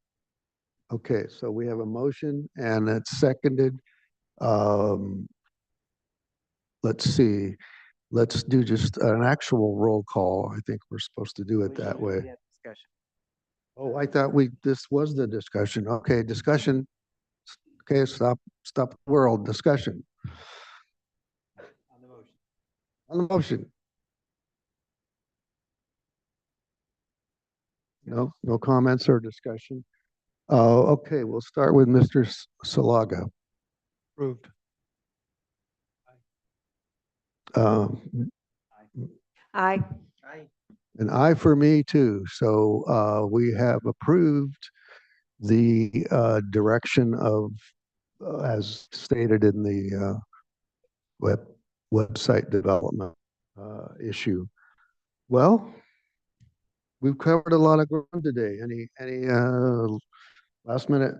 Okay, so we have a motion and it's seconded. Let's see, let's do just an actual roll call. I think we're supposed to do it that way.
Discussion.
Oh, I thought this was the discussion. Okay, discussion. Okay, stop the world, discussion.
On the motion.
On the motion. No comments or discussion. Okay, we'll start with Mr. Salaga.
Approved.
Um,
Aye.
An aye for me too. So we have approved the direction of, as stated in the website development issue. Well, we've covered a lot of ground today. Any last minute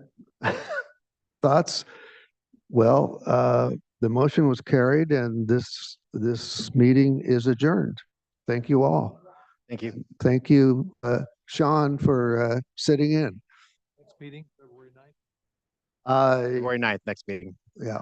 thoughts? Well, the motion was carried and this meeting is adjourned. Thank you all.
Thank you.
Thank you, Sean, for sitting in.
Next meeting, February 9th.
Uh,
February 9th, next meeting.
yeah.